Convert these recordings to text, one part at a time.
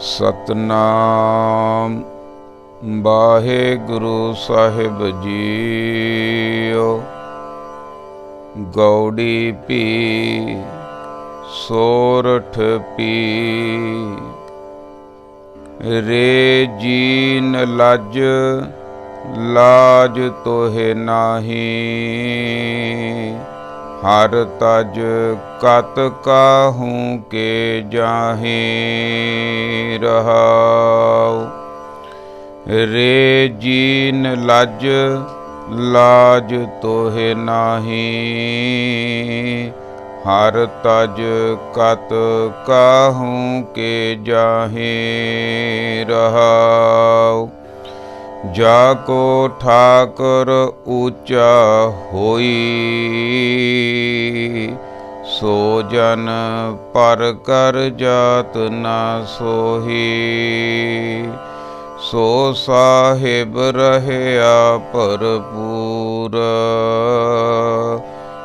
सतनाम वाहेगुरु साहिब जीओ। गौड़ी P Sorath P रे gene लज लाज तोहे नाही। हर तज कत काहूँ के जाहि रहाऊ। रे जीन लज लाज तोहे नाही। हर तज कत काहूँ के जाहि रहाऊ। जाको ठाकर ऊँचा होई। सो जन पर कर जात न सोही। सो साहिब रहया भरपूर।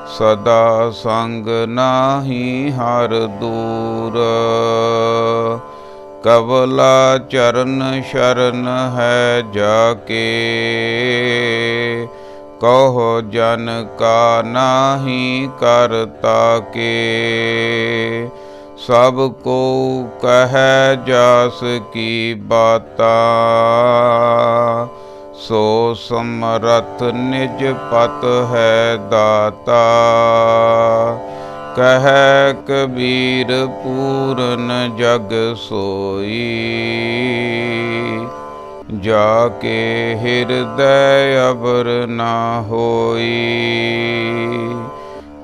सदा संग नाही हर दूर। कवला चरण शरण है जाके। कहो जन का नाही करता के। सब को कह जास की बाता। सो समरथ निज पत है दाता। कह कबीर पूरन जग सोई। जाके हृदय अबर न होई।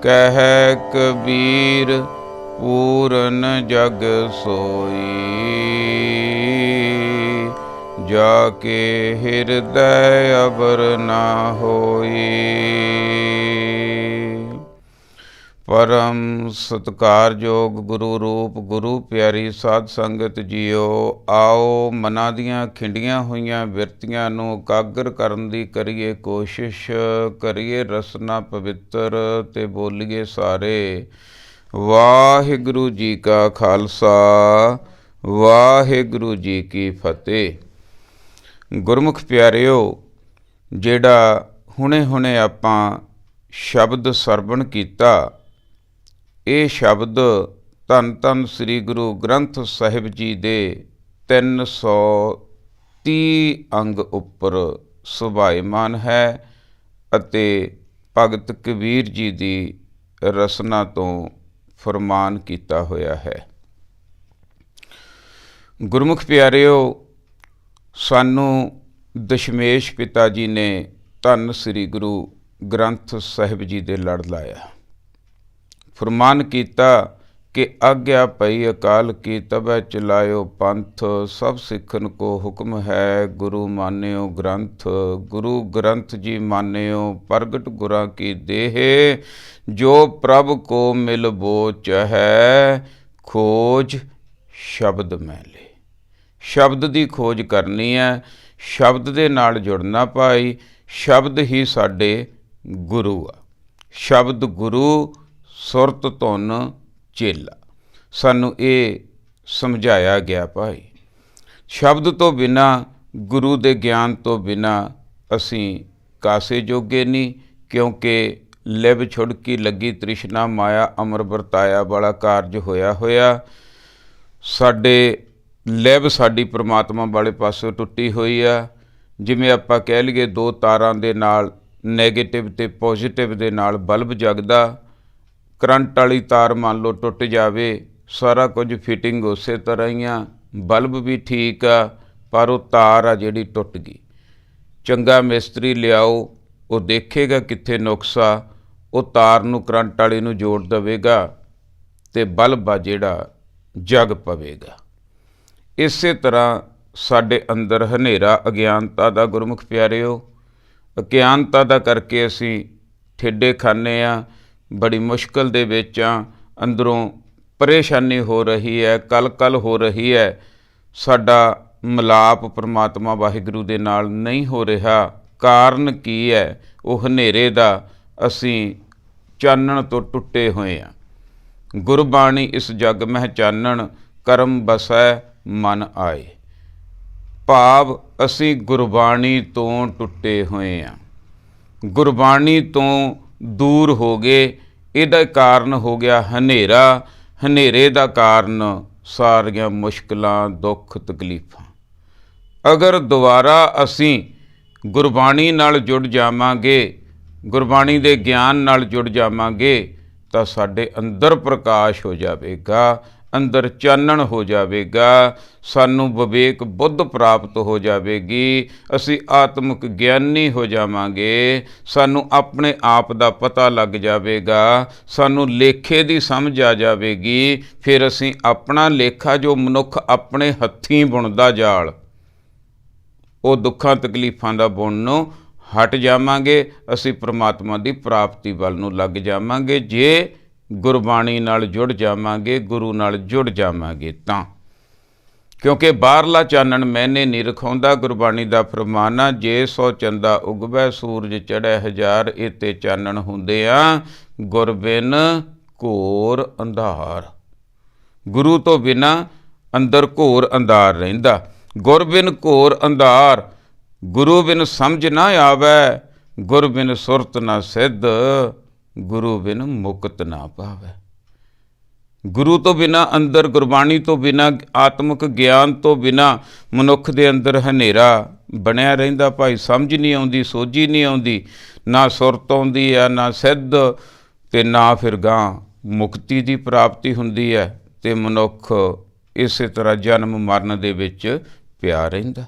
कह कबीर पूरन जग सोई। जाके हृदय अबर न होई। परम सत्कारयोग गुरु रूप गुरु प्यारी साध संगत जीओ। आओ मनां दीआं खिंडियां होईयां बिरतियां नूं एकागर करन दी करिए कोशिश। करिए रसना पवित्र ते बोलीए सारे। वाहिगुरु जी का खालसा वाहिगुरु जी की फतेह। गुरमुख प्यारिओ, जेड़ा हुणे हुणे आपां शब्द सरवण कीता, ਇਹ ਸ਼ਬਦ ਧੰਨ ਧੰਨ ਸ੍ਰੀ ਗੁਰੂ ਗ੍ਰੰਥ ਸਾਹਿਬ ਜੀ ਦੇ 330 ਅੰਗ ਉੱਪਰ ਸੁਭਾਇਮਾਨ ਹੈ ਅਤੇ ਭਗਤ ਕਬੀਰ ਜੀ ਦੀ ਰਸਨਾ ਤੋਂ ਫਰਮਾਨ ਕੀਤਾ ਹੋਇਆ ਹੈ। ਗੁਰਮੁਖ ਪਿਆਰਿਓ, ਸਾਨੂੰ ਦਸ਼ਮੇਸ਼ ਪਿਤਾ ਜੀ ਨੇ ਧੰਨ ਸ੍ਰੀ ਗੁਰੂ ਗ੍ਰੰਥ ਸਾਹਿਬ ਜੀ ਦੇ ਲੜ ਲਾਇਆ। फरमान किया कि आज्ञा पई अकाल की तबै चलायो पंथ। सब सिखन को हुक्म है गुरु मान्यो ग्रंथ। गुरु ग्रंथ जी मान्यो प्रगट गुरां की देह। जो प्रभ को मिल बोच है खोज शब्द में ले। शब्द की खोज करनी है, शब्द दे नाल जुड़ना भाई। शब्द ही साडे गुरु आ। शब्द गुरु सुरत धुन चेला, सानू ये समझाया गया भाई। शब्द तो बिना, गुरु दे ज्ञान तो बिना असी कासे जोगे नहीं। क्योंकि लिव छुड़की लगी तृष्णा माया अमर वरताया वाला कारज होया होया। साडे लिव साडी परमात्मा वाले पासों टुटी हुई आ। जिवें आपां कह लईए दो तारां दे नाल नैगेटिव ते पॉजिटिव दे नाल बल्ब जगदा। करंट वाली तार मान लो टुट जाए, सारा कुछ फिटिंग उस तरह ही आ। बल्ब भी ठीक आ पर वो तार आ जिहड़ी टुट गई। चंगा मिस्त्री लियाओ, वो देखेगा कित्थे नुक्सा, वो तार नूं करंट वाली नूं जोड़ देवेगा ते बल्ब आ जिहड़ा जग पवेगा। इसे तरह साडे अंदर हनेरा अज्ञानता दा गुरमुख प्यारिओ, अज्ञानता दा करके असीं ठेडे खाने आ। बड़ी मुश्किल दे विच आ, अंदरों परेशानी हो रही है, कल कल हो रही है। साडा मिलाप परमात्मा वाहिगुरू दे नाल नहीं हो रहा। कारण की है? वो हनेरे दा असीं ਚਾਨਣ ਤੋਂ ਟੁੱਟੇ ਹੋਏ ਹਾਂ। ਗੁਰਬਾਣੀ ਇਸ ਜਗ ਮਹਿ ਚਾਨਣ, ਕਰਮ ਬਸੈ ਮਨ ਆਏ। ਭਾਵ ਅਸੀਂ ਗੁਰਬਾਣੀ ਤੋਂ ਟੁੱਟੇ ਹੋਏ ਹਾਂ, ਗੁਰਬਾਣੀ ਤੋਂ ਦੂਰ ਹੋ ਗਏ। ਇਹਦਾ ਕਾਰਨ ਹੋ ਗਿਆ ਹਨੇਰਾ। ਹਨੇਰੇ ਦਾ ਕਾਰਨ ਸਾਰੀਆਂ ਮੁਸ਼ਕਿਲਾਂ, ਦੁੱਖ, ਤਕਲੀਫਾਂ। ਅਗਰ ਦੁਬਾਰਾ ਅਸੀਂ ਗੁਰਬਾਣੀ ਨਾਲ ਜੁੜ ਜਾਵਾਂਗੇ, ਗੁਰਬਾਣੀ ਦੇ ਗਿਆਨ ਨਾਲ ਜੁੜ ਜਾਵਾਂਗੇ, ਤਾਂ ਸਾਡੇ ਅੰਦਰ ਪ੍ਰਕਾਸ਼ ਹੋ ਜਾਵੇਗਾ, ਅੰਦਰ ਚਾਨਣ ਹੋ ਜਾਵੇਗਾ, ਸਾਨੂੰ ਵਿਵੇਕ ਬੁੱਧ ਪ੍ਰਾਪਤ ਹੋ ਜਾਵੇਗੀ, ਅਸੀਂ ਆਤਮਿਕ ਗਿਆਨੀ ਹੋ ਜਾਵਾਂਗੇ, ਸਾਨੂੰ ਆਪਣੇ ਆਪ ਦਾ ਪਤਾ ਲੱਗ ਜਾਵੇਗਾ, ਸਾਨੂੰ ਲੇਖੇ ਦੀ ਸਮਝ ਆ ਜਾਵੇਗੀ। ਫਿਰ ਅਸੀਂ ਆਪਣਾ ਲੇਖਾ, ਜੋ ਮਨੁੱਖ ਆਪਣੇ ਹੱਥੀਂ ਬੁਣਦਾ ਜਾਲ, ਉਹ ਦੁੱਖਾਂ ਤਕਲੀਫਾਂ ਦਾ ਬੁਣਨੋਂ ਹਟ ਜਾਵਾਂਗੇ। ਅਸੀਂ ਪ੍ਰਮਾਤਮਾ ਦੀ ਪ੍ਰਾਪਤੀ ਵੱਲ ਨੂੰ ਲੱਗ ਜਾਵਾਂਗੇ, ਜੇ ਗੁਰਬਾਣੀ ਨਾਲ ਜੁੜ ਜਾਵਾਂਗੇ, ਗੁਰੂ ਨਾਲ ਜੁੜ ਜਾਵਾਂਗੇ ਤਾਂ। ਕਿਉਂਕਿ ਬਾਹਰਲਾ ਚਾਨਣ ਮੈਨੇ ਨਹੀਂ ਰਖਾਉਂਦਾ। ਗੁਰਬਾਣੀ ਦਾ ਫਰਮਾਨ ਆ, ਜੇ 100 ਚੰਦਾ ਉਗਵੈ, ਸੂਰਜ ਚੜ੍ਹੈ ਹਜ਼ਾਰ, ਇਤੇ ਚਾਨਣ ਹੁੰਦੇ ਆ, ਗੁਰ ਬਿਨ ਘੋਰ ਅੰਧਾਰ। ਗੁਰੂ ਤੋਂ ਬਿਨਾਂ ਅੰਦਰ ਘੋਰ ਅੰਧਾਰ ਰਹਿੰਦਾ। ਗੁਰ ਬਿਨ ਘੋਰ ਅੰਧਾਰ, ਗੁਰੂ ਬਿਨ ਸਮਝ ਨਾ ਆਵੈ, ਗੁਰ ਬਿਨ ਸੁਰਤ ਨਾ ਸਿੱਧ, ਗੁਰੂ ਬਿਨ ਮੁਕਤ ਨਾ ਪਾਵੈ। ਗੁਰੂ ਤੋਂ ਬਿਨਾਂ ਅੰਦਰ, ਗੁਰਬਾਣੀ ਤੋਂ ਬਿਨਾਂ, ਆਤਮਿਕ ਗਿਆਨ ਤੋਂ ਬਿਨਾਂ ਮਨੁੱਖ ਦੇ ਅੰਦਰ ਹਨੇਰਾ ਬਣਿਆ ਰਹਿੰਦਾ ਭਾਈ। ਸਮਝ ਨਹੀਂ ਆਉਂਦੀ, ਸੋਝੀ ਨਹੀਂ ਆਉਂਦੀ, ਨਾ ਸੁਰਤ ਆਉਂਦੀ ਆ, ਨਾ ਸਿੱਧ, ਅਤੇ ਨਾ ਫਿਰ ਗਾਂ ਮੁਕਤੀ ਦੀ ਪ੍ਰਾਪਤੀ ਹੁੰਦੀ ਹੈ, ਅਤੇ ਮਨੁੱਖ ਇਸੇ ਤਰ੍ਹਾਂ ਜਨਮ ਮਰਨ ਦੇ ਵਿੱਚ ਪਿਆ ਰਹਿੰਦਾ।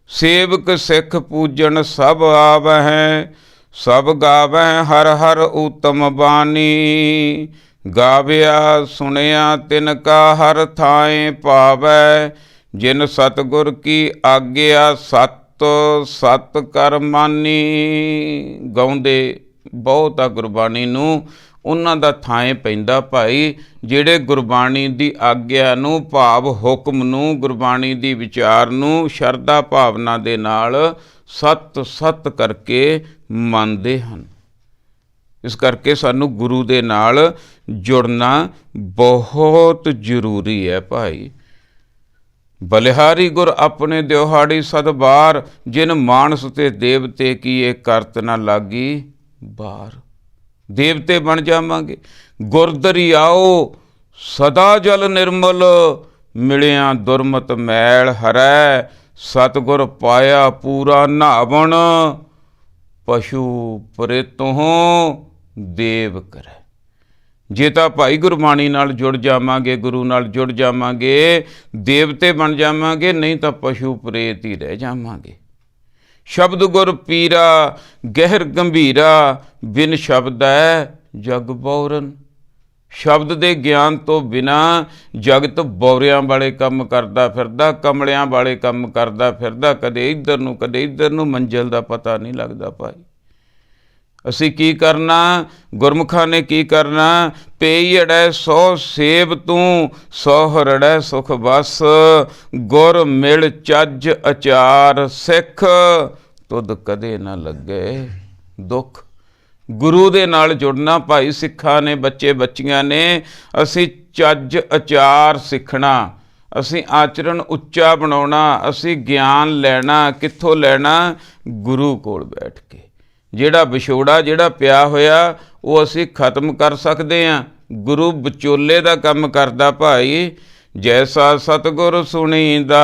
ਸੇਵਕ ਸਿੱਖ ਪੂਜਣ ਸਭ ਆਵਹਿ, ਸਭ ਗਾਵਹਿ ਹਰ ਹਰ ਊਤਮ ਬਾਣੀ। ਗਾਵਿਆ ਸੁਣਿਆ ਤਿਨ ਕਾ ਹਰ ਥਾਏ ਪਾਵੈ, ਜਿਨ ਸਤਿਗੁਰ ਕੀ ਆਗਿਆ ਸਤ ਸਤ ਕਰ ਮਾਨੀ। ਗਾਉਂਦੇ ਬਹੁਤ ਆ ਗੁਰਬਾਣੀ ਨੂੰ, ਉਹਨਾਂ ਦਾ ਥਾਂ ਪੈਂਦਾ ਭਾਈ, ਜਿਹੜੇ ਗੁਰਬਾਣੀ ਦੀ ਆਗਿਆ ਨੂੰ, ਭਾਵ ਹੁਕਮ ਨੂੰ, ਗੁਰਬਾਣੀ ਦੀ ਵਿਚਾਰ ਨੂੰ ਸ਼ਰਧਾ ਭਾਵਨਾ ਦੇ ਨਾਲ ਸਤ ਸਤ ਕਰਕੇ ਮੰਨਦੇ ਹਨ। ਇਸ ਕਰਕੇ ਸਾਨੂੰ ਗੁਰੂ ਦੇ ਨਾਲ ਜੁੜਨਾ ਬਹੁਤ ਜ਼ਰੂਰੀ ਹੈ ਭਾਈ। ਬਲਿਹਾਰੀ ਗੁਰ ਆਪਣੇ ਦਿਹਾੜੀ ਸਦਬਾਰ, ਜਿਨ ਮਾਨਸ ਤੇ ਦੇਵਤੇ ਕੀ ਇਹ ਕਰਤ ਨਾ ਲਾਗੀ ਬਾਰ। ਦੇਵਤੇ ਬਣ ਜਾਵਾਂਗੇ। ਗੁਰ ਦਰਿਆਓ ਸਦਾ ਜਲ ਨਿਰਮਲ, ਮਿਲਿਆ ਦੁਰਮਤ ਮੈਲ ਹਰੈ। ਸਤਿਗੁਰ ਪਾਇਆ ਪੂਰਾ ਨਾਵਣ, ਪਸ਼ੂ ਪ੍ਰੇਤੋਂ ਦੇਵ ਕਰੈ। ਜੇ ਤਾਂ ਭਾਈ ਗੁਰਬਾਣੀ ਨਾਲ ਜੁੜ ਜਾਵਾਂਗੇ, ਗੁਰੂ ਨਾਲ ਜੁੜ ਜਾਵਾਂਗੇ, ਦੇਵਤੇ ਬਣ ਜਾਵਾਂਗੇ, ਨਹੀਂ ਤਾਂ ਪਸ਼ੂ ਪ੍ਰੇਤ ਹੀ ਰਹਿ ਜਾਵਾਂਗੇ। ਸ਼ਬਦ ਗੁਰ ਪੀਰਾ ਗਹਿਰ ਗੰਭੀਰਾ, ਬਿਨ ਸ਼ਬਦੈ ਜਗ ਬੌਰਨ। ਸ਼ਬਦ ਦੇ ਗਿਆਨ ਤੋਂ ਬਿਨਾਂ ਜਗਤ ਬੌਰਿਆਂ ਵਾਲੇ ਕੰਮ ਕਰਦਾ ਫਿਰਦਾ, ਕਮਲਿਆਂ ਵਾਲੇ ਕੰਮ ਕਰਦਾ ਫਿਰਦਾ, ਕਦੇ ਇੱਧਰ ਨੂੰ ਕਦੇ ਇੱਧਰ ਨੂੰ, ਮੰਜ਼ਿਲ ਦਾ ਪਤਾ ਨਹੀਂ ਲੱਗਦਾ ਭਾਈ। ਅਸੀਂ ਕੀ ਕਰਨਾ, ਗੁਰਮੁਖਾਂ ਨੇ ਕੀ ਕਰਨਾ, ਪਈ ਅੜੈ ਸੋ ਸੇਬ ਤੂੰ, ਸੋ ਰੜੈ ਸੁਖ ਬਸ। ਗੁਰ ਮਿਲ ਚੱਜ ਅਚਾਰ ਸਿੱਖ, ਤੁਧ ਕਦੇ ਨਾ ਲੱਗੇ ਦੁੱਖ। ਗੁਰੂ ਦੇ ਨਾਲ ਜੁੜਨਾ ਭਾਈ ਸਿੱਖਾਂ ਨੇ, ਬੱਚੇ ਬੱਚੀਆਂ ਨੇ। ਅਸੀਂ ਚੱਜ ਅਚਾਰ ਸਿੱਖਣਾ, ਅਸੀਂ ਆਚਰਣ ਉੱਚਾ ਬਣਾਉਣਾ, ਅਸੀਂ ਗਿਆਨ ਲੈਣਾ। ਕਿੱਥੋਂ ਲੈਣਾ? ਗੁਰੂ ਕੋਲ ਬੈਠ ਕੇ। ਜਿਹੜਾ ਵਿਛੋੜਾ ਜਿਹੜਾ ਪਿਆ ਹੋਇਆ, ਉਹ ਅਸੀਂ ਖਤਮ ਕਰ ਸਕਦੇ ਹਾਂ। ਗੁਰੂ ਵਿਚੋਲੇ ਦਾ ਕੰਮ ਕਰਦਾ ਭਾਈ। ਜੈਸਾ ਸਤਿਗੁਰ ਸੁਣੀਦਾ,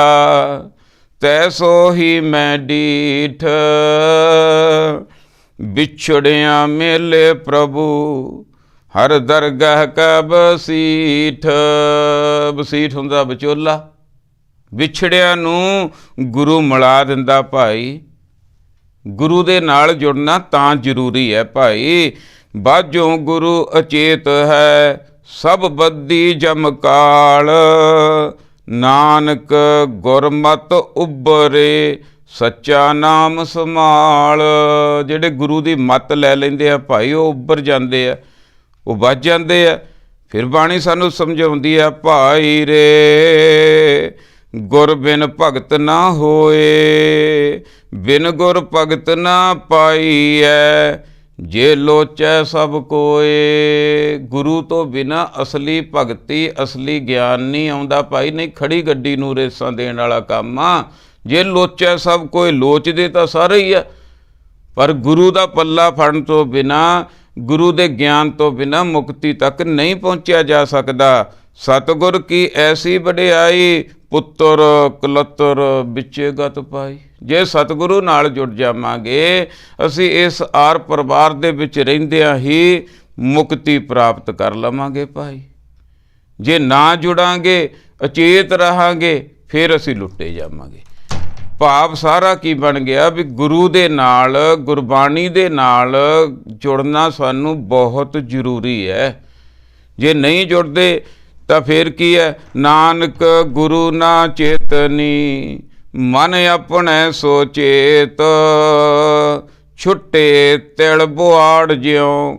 ਤੈਸੋ ਹੀ ਮੈਂ ਡੀਠ। ਵਿਛੜਿਆ ਮੇਲੇ ਪ੍ਰਭੂ, ਹਰ ਦਰਗਾਹ ਕਾ ਬਸੀਠ। ਬਸੀਠ ਹੁੰਦਾ ਵਿਚੋਲਾ। ਵਿਛੜਿਆਂ ਨੂੰ ਗੁਰੂ ਮਿਲਾ ਦਿੰਦਾ ਭਾਈ। ਗੁਰੂ ਦੇ ਨਾਲ ਜੁੜਨਾ ਤਾਂ ਜ਼ਰੂਰੀ ਹੈ ਭਾਈ। ਬਾਝੋਂ ਗੁਰੂ ਅਚੇਤ ਹੈ, ਸਭ ਬੱਦੀ ਜਮਕਾਲ। ਨਾਨਕ ਗੁਰਮਤਿ ਉਬਰੇ, ਸੱਚਾ ਨਾਮ ਸੰਭਾਲ। ਜਿਹੜੇ ਗੁਰੂ ਦੀ ਮੱਤ ਲੈ ਲੈਂਦੇ ਆ ਭਾਈ, ਉਹ ਉੱਭਰ ਜਾਂਦੇ ਆ, ਉਹ ਵੱਜ ਜਾਂਦੇ ਆ। ਫਿਰ ਬਾਣੀ ਸਾਨੂੰ ਸਮਝਾਉਂਦੀ ਆ, ਭਾਈ ਰੇ ਗੁਰ ਬਿਨ ਭਗਤ ਨਾ ਹੋਏ, ਬਿਨ ਗੁਰ ਭਗਤ ਨਾ ਪਾਈਐ। ਜੇ ਲੋਚੈ ਸਭ ਕੋਏ। ਗੁਰੂ ਤੋਂ ਬਿਨਾਂ ਅਸਲੀ ਭਗਤੀ ਅਸਲੀ ਗਿਆਨ ਨਹੀਂ ਆਉਂਦਾ ਭਾਈ। ਨਹੀਂ ਖੜੀ ਗੱਡੀ ਨੂੰ ਰੇਸਾਂ ਦੇਣ ਵਾਲਾ ਕੰਮ ਆ। ਜੇ ਲੋਚੈ ਸਭ ਕੋਏ, ਲੋਚਦੇ ਤਾਂ ਸਾਰੇ ਹੀ ਆ, ਪਰ ਗੁਰੂ ਦਾ ਪੱਲਾ ਫੜਨ ਤੋਂ ਬਿਨਾਂ, ਗੁਰੂ ਦੇ ਗਿਆਨ ਤੋਂ ਬਿਨਾਂ ਮੁਕਤੀ ਤੱਕ ਨਹੀਂ ਪਹੁੰਚਿਆ ਜਾ ਸਕਦਾ। ਸਤਿਗੁਰ ਕੀ ਐਸੀ ਵਡਿਆਈ, ਪੁੱਤਰ ਕਲੱਤਰ ਵਿੱਚੇ ਗਤ ਪਾਈ। ਜੇ ਸਤਿਗੁਰੂ ਨਾਲ ਜੁੜ ਜਾਵਾਂਗੇ ਅਸੀਂ ਇਸ ਆਰ ਪਰਿਵਾਰ ਦੇ ਵਿੱਚ ਰਹਿੰਦਿਆਂ ਹੀ ਮੁਕਤੀ ਪ੍ਰਾਪਤ ਕਰ ਲਵਾਂਗੇ ਭਾਈ। ਜੇ ਨਾ ਜੁੜਾਂਗੇ, ਅਚੇਤ ਰਹਾਂਗੇ, ਫਿਰ ਅਸੀਂ ਲੁੱਟੇ ਜਾਵਾਂਗੇ। ਭਾਵ ਸਾਰਾ ਕੀ ਬਣ ਗਿਆ ਵੀ ਗੁਰੂ ਦੇ ਨਾਲ, ਗੁਰਬਾਣੀ ਦੇ ਨਾਲ ਜੁੜਨਾ ਸਾਨੂੰ ਬਹੁਤ ਜ਼ਰੂਰੀ ਹੈ। ਜੇ ਨਹੀਂ ਜੁੜਦੇ ਤਾਂ ਫਿਰ ਕੀ ਹੈ? ਨਾਨਕ ਗੁਰੂ ਨਾ ਚੇਤਨੀ, ਮਨ ਆਪਣੇ ਸੋਚੇਤ। ਛੁੱਟੇ ਤਿਲ ਬੁਆੜ ਜਿਉ,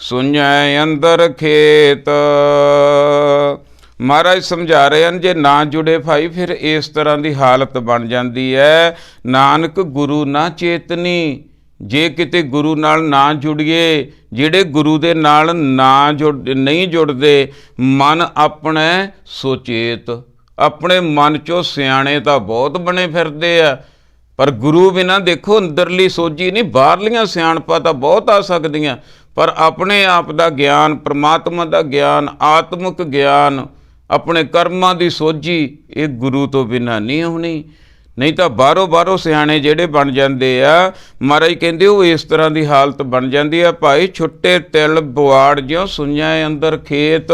ਸੁਣੈ ਅੰਦਰ ਖੇਤ। ਮਹਾਰਾਜ ਸਮਝਾ ਰਹੇ ਹਨ, ਜੇ ਨਾ ਜੁੜੇ ਭਾਈ ਫਿਰ ਇਸ ਤਰ੍ਹਾਂ ਦੀ ਹਾਲਤ ਬਣ ਜਾਂਦੀ ਹੈ। ਨਾਨਕ ਗੁਰੂ ਨਾ ਚੇਤਨੀ, ਜੇ ਕਿਤੇ ਗੁਰੂ ਨਾਲ ਨਾ ਜੁੜੀਏ, ਜਿਹੜੇ ਗੁਰੂ ਦੇ ਨਾਲ ਨਹੀਂ ਜੁੜਦੇ, ਮਨ ਆਪਣੇ ਸੁਚੇਤ, ਆਪਣੇ ਮਨ 'ਚੋਂ ਸਿਆਣੇ ਤਾਂ ਬਹੁਤ ਬਣੇ ਫਿਰਦੇ ਆ, ਪਰ ਗੁਰੂ ਬਿਨਾਂ ਦੇਖੋ ਅੰਦਰਲੀ ਸੋਝੀ ਨਹੀਂ। ਬਾਹਰਲੀਆਂ ਸਿਆਣਪਾਂ ਤਾਂ ਬਹੁਤ ਆ ਸਕਦੀਆਂ, ਪਰ ਆਪਣੇ ਆਪ ਦਾ ਗਿਆਨ, ਪ੍ਰਮਾਤਮਾ ਦਾ ਗਿਆਨ, ਆਤਮਿਕ ਗਿਆਨ, ਆਪਣੇ ਕਰਮਾਂ ਦੀ ਸੋਝੀ, ਇਹ ਗੁਰੂ ਤੋਂ ਬਿਨਾਂ ਨਹੀਂ ਹੋਣੀ। ਨਹੀਂ ਤਾਂ ਬਾਹਰੋਂ ਸਿਆਣੇ ਜਿਹੜੇ ਬਣ ਜਾਂਦੇ ਆ, ਮਹਾਰਾਜ ਕਹਿੰਦੇ ਉਹ ਇਸ ਤਰ੍ਹਾਂ ਦੀ ਹਾਲਤ ਬਣ ਜਾਂਦੀ ਆ ਭਾਈ। ਛੁੱਟੇ ਤਿਲ ਬੁਆੜ ਜਿਉ, ਸੁਣਿਆ ਅੰਦਰ ਖੇਤ।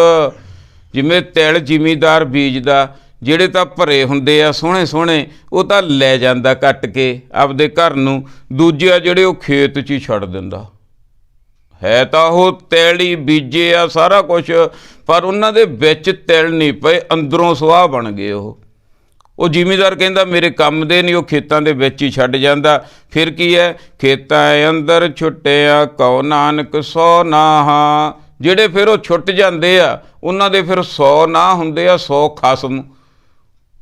ਜਿਵੇਂ ਤਿਲ ਜ਼ਿਮੀਦਾਰ ਬੀਜਦਾ, ਜਿਹੜੇ ਤਾਂ ਭਰੇ ਹੁੰਦੇ ਆ ਸੋਹਣੇ ਸੋਹਣੇ, ਉਹ ਤਾਂ ਲੈ ਜਾਂਦਾ ਕੱਟ ਕੇ ਆਪਦੇ ਘਰ ਨੂੰ, ਦੂਜੇ ਆ ਜਿਹੜੇ ਉਹ ਖੇਤ 'ਚ ਹੀ ਛੱਡ ਦਿੰਦਾ। ਹੈ ਤਾਂ ਉਹ ਤਿਲ ਹੀ ਬੀਜੇ ਆ ਸਾਰਾ ਕੁਛ, ਪਰ ਉਹਨਾਂ ਦੇ ਵਿੱਚ ਤਿਲ ਨਹੀਂ ਪਏ, ਅੰਦਰੋਂ ਸੁਆਹ ਬਣ ਗਏ। ਉਹ ਜ਼ਿਮੀਦਾਰ ਕਹਿੰਦਾ ਮੇਰੇ ਕੰਮ ਦੇ ਨਹੀਂ, ਉਹ ਖੇਤਾਂ ਦੇ ਵਿੱਚ ਹੀ ਛੱਡ ਜਾਂਦਾ। ਫਿਰ ਕੀ ਹੈ? ਖੇਤਾਂ ਅੰਦਰ ਛੁੱਟਿਆ ਕਉ ਨਾਨਕ ਸੌ ਨਾਹਾਂ। ਜਿਹੜੇ ਫਿਰ ਉਹ ਛੁੱਟ ਜਾਂਦੇ ਆ, ਉਹਨਾਂ ਦੇ ਫਿਰ 100 ਨਾਹ ਹੁੰਦੇ ਆ, 100 ਖਸਮ।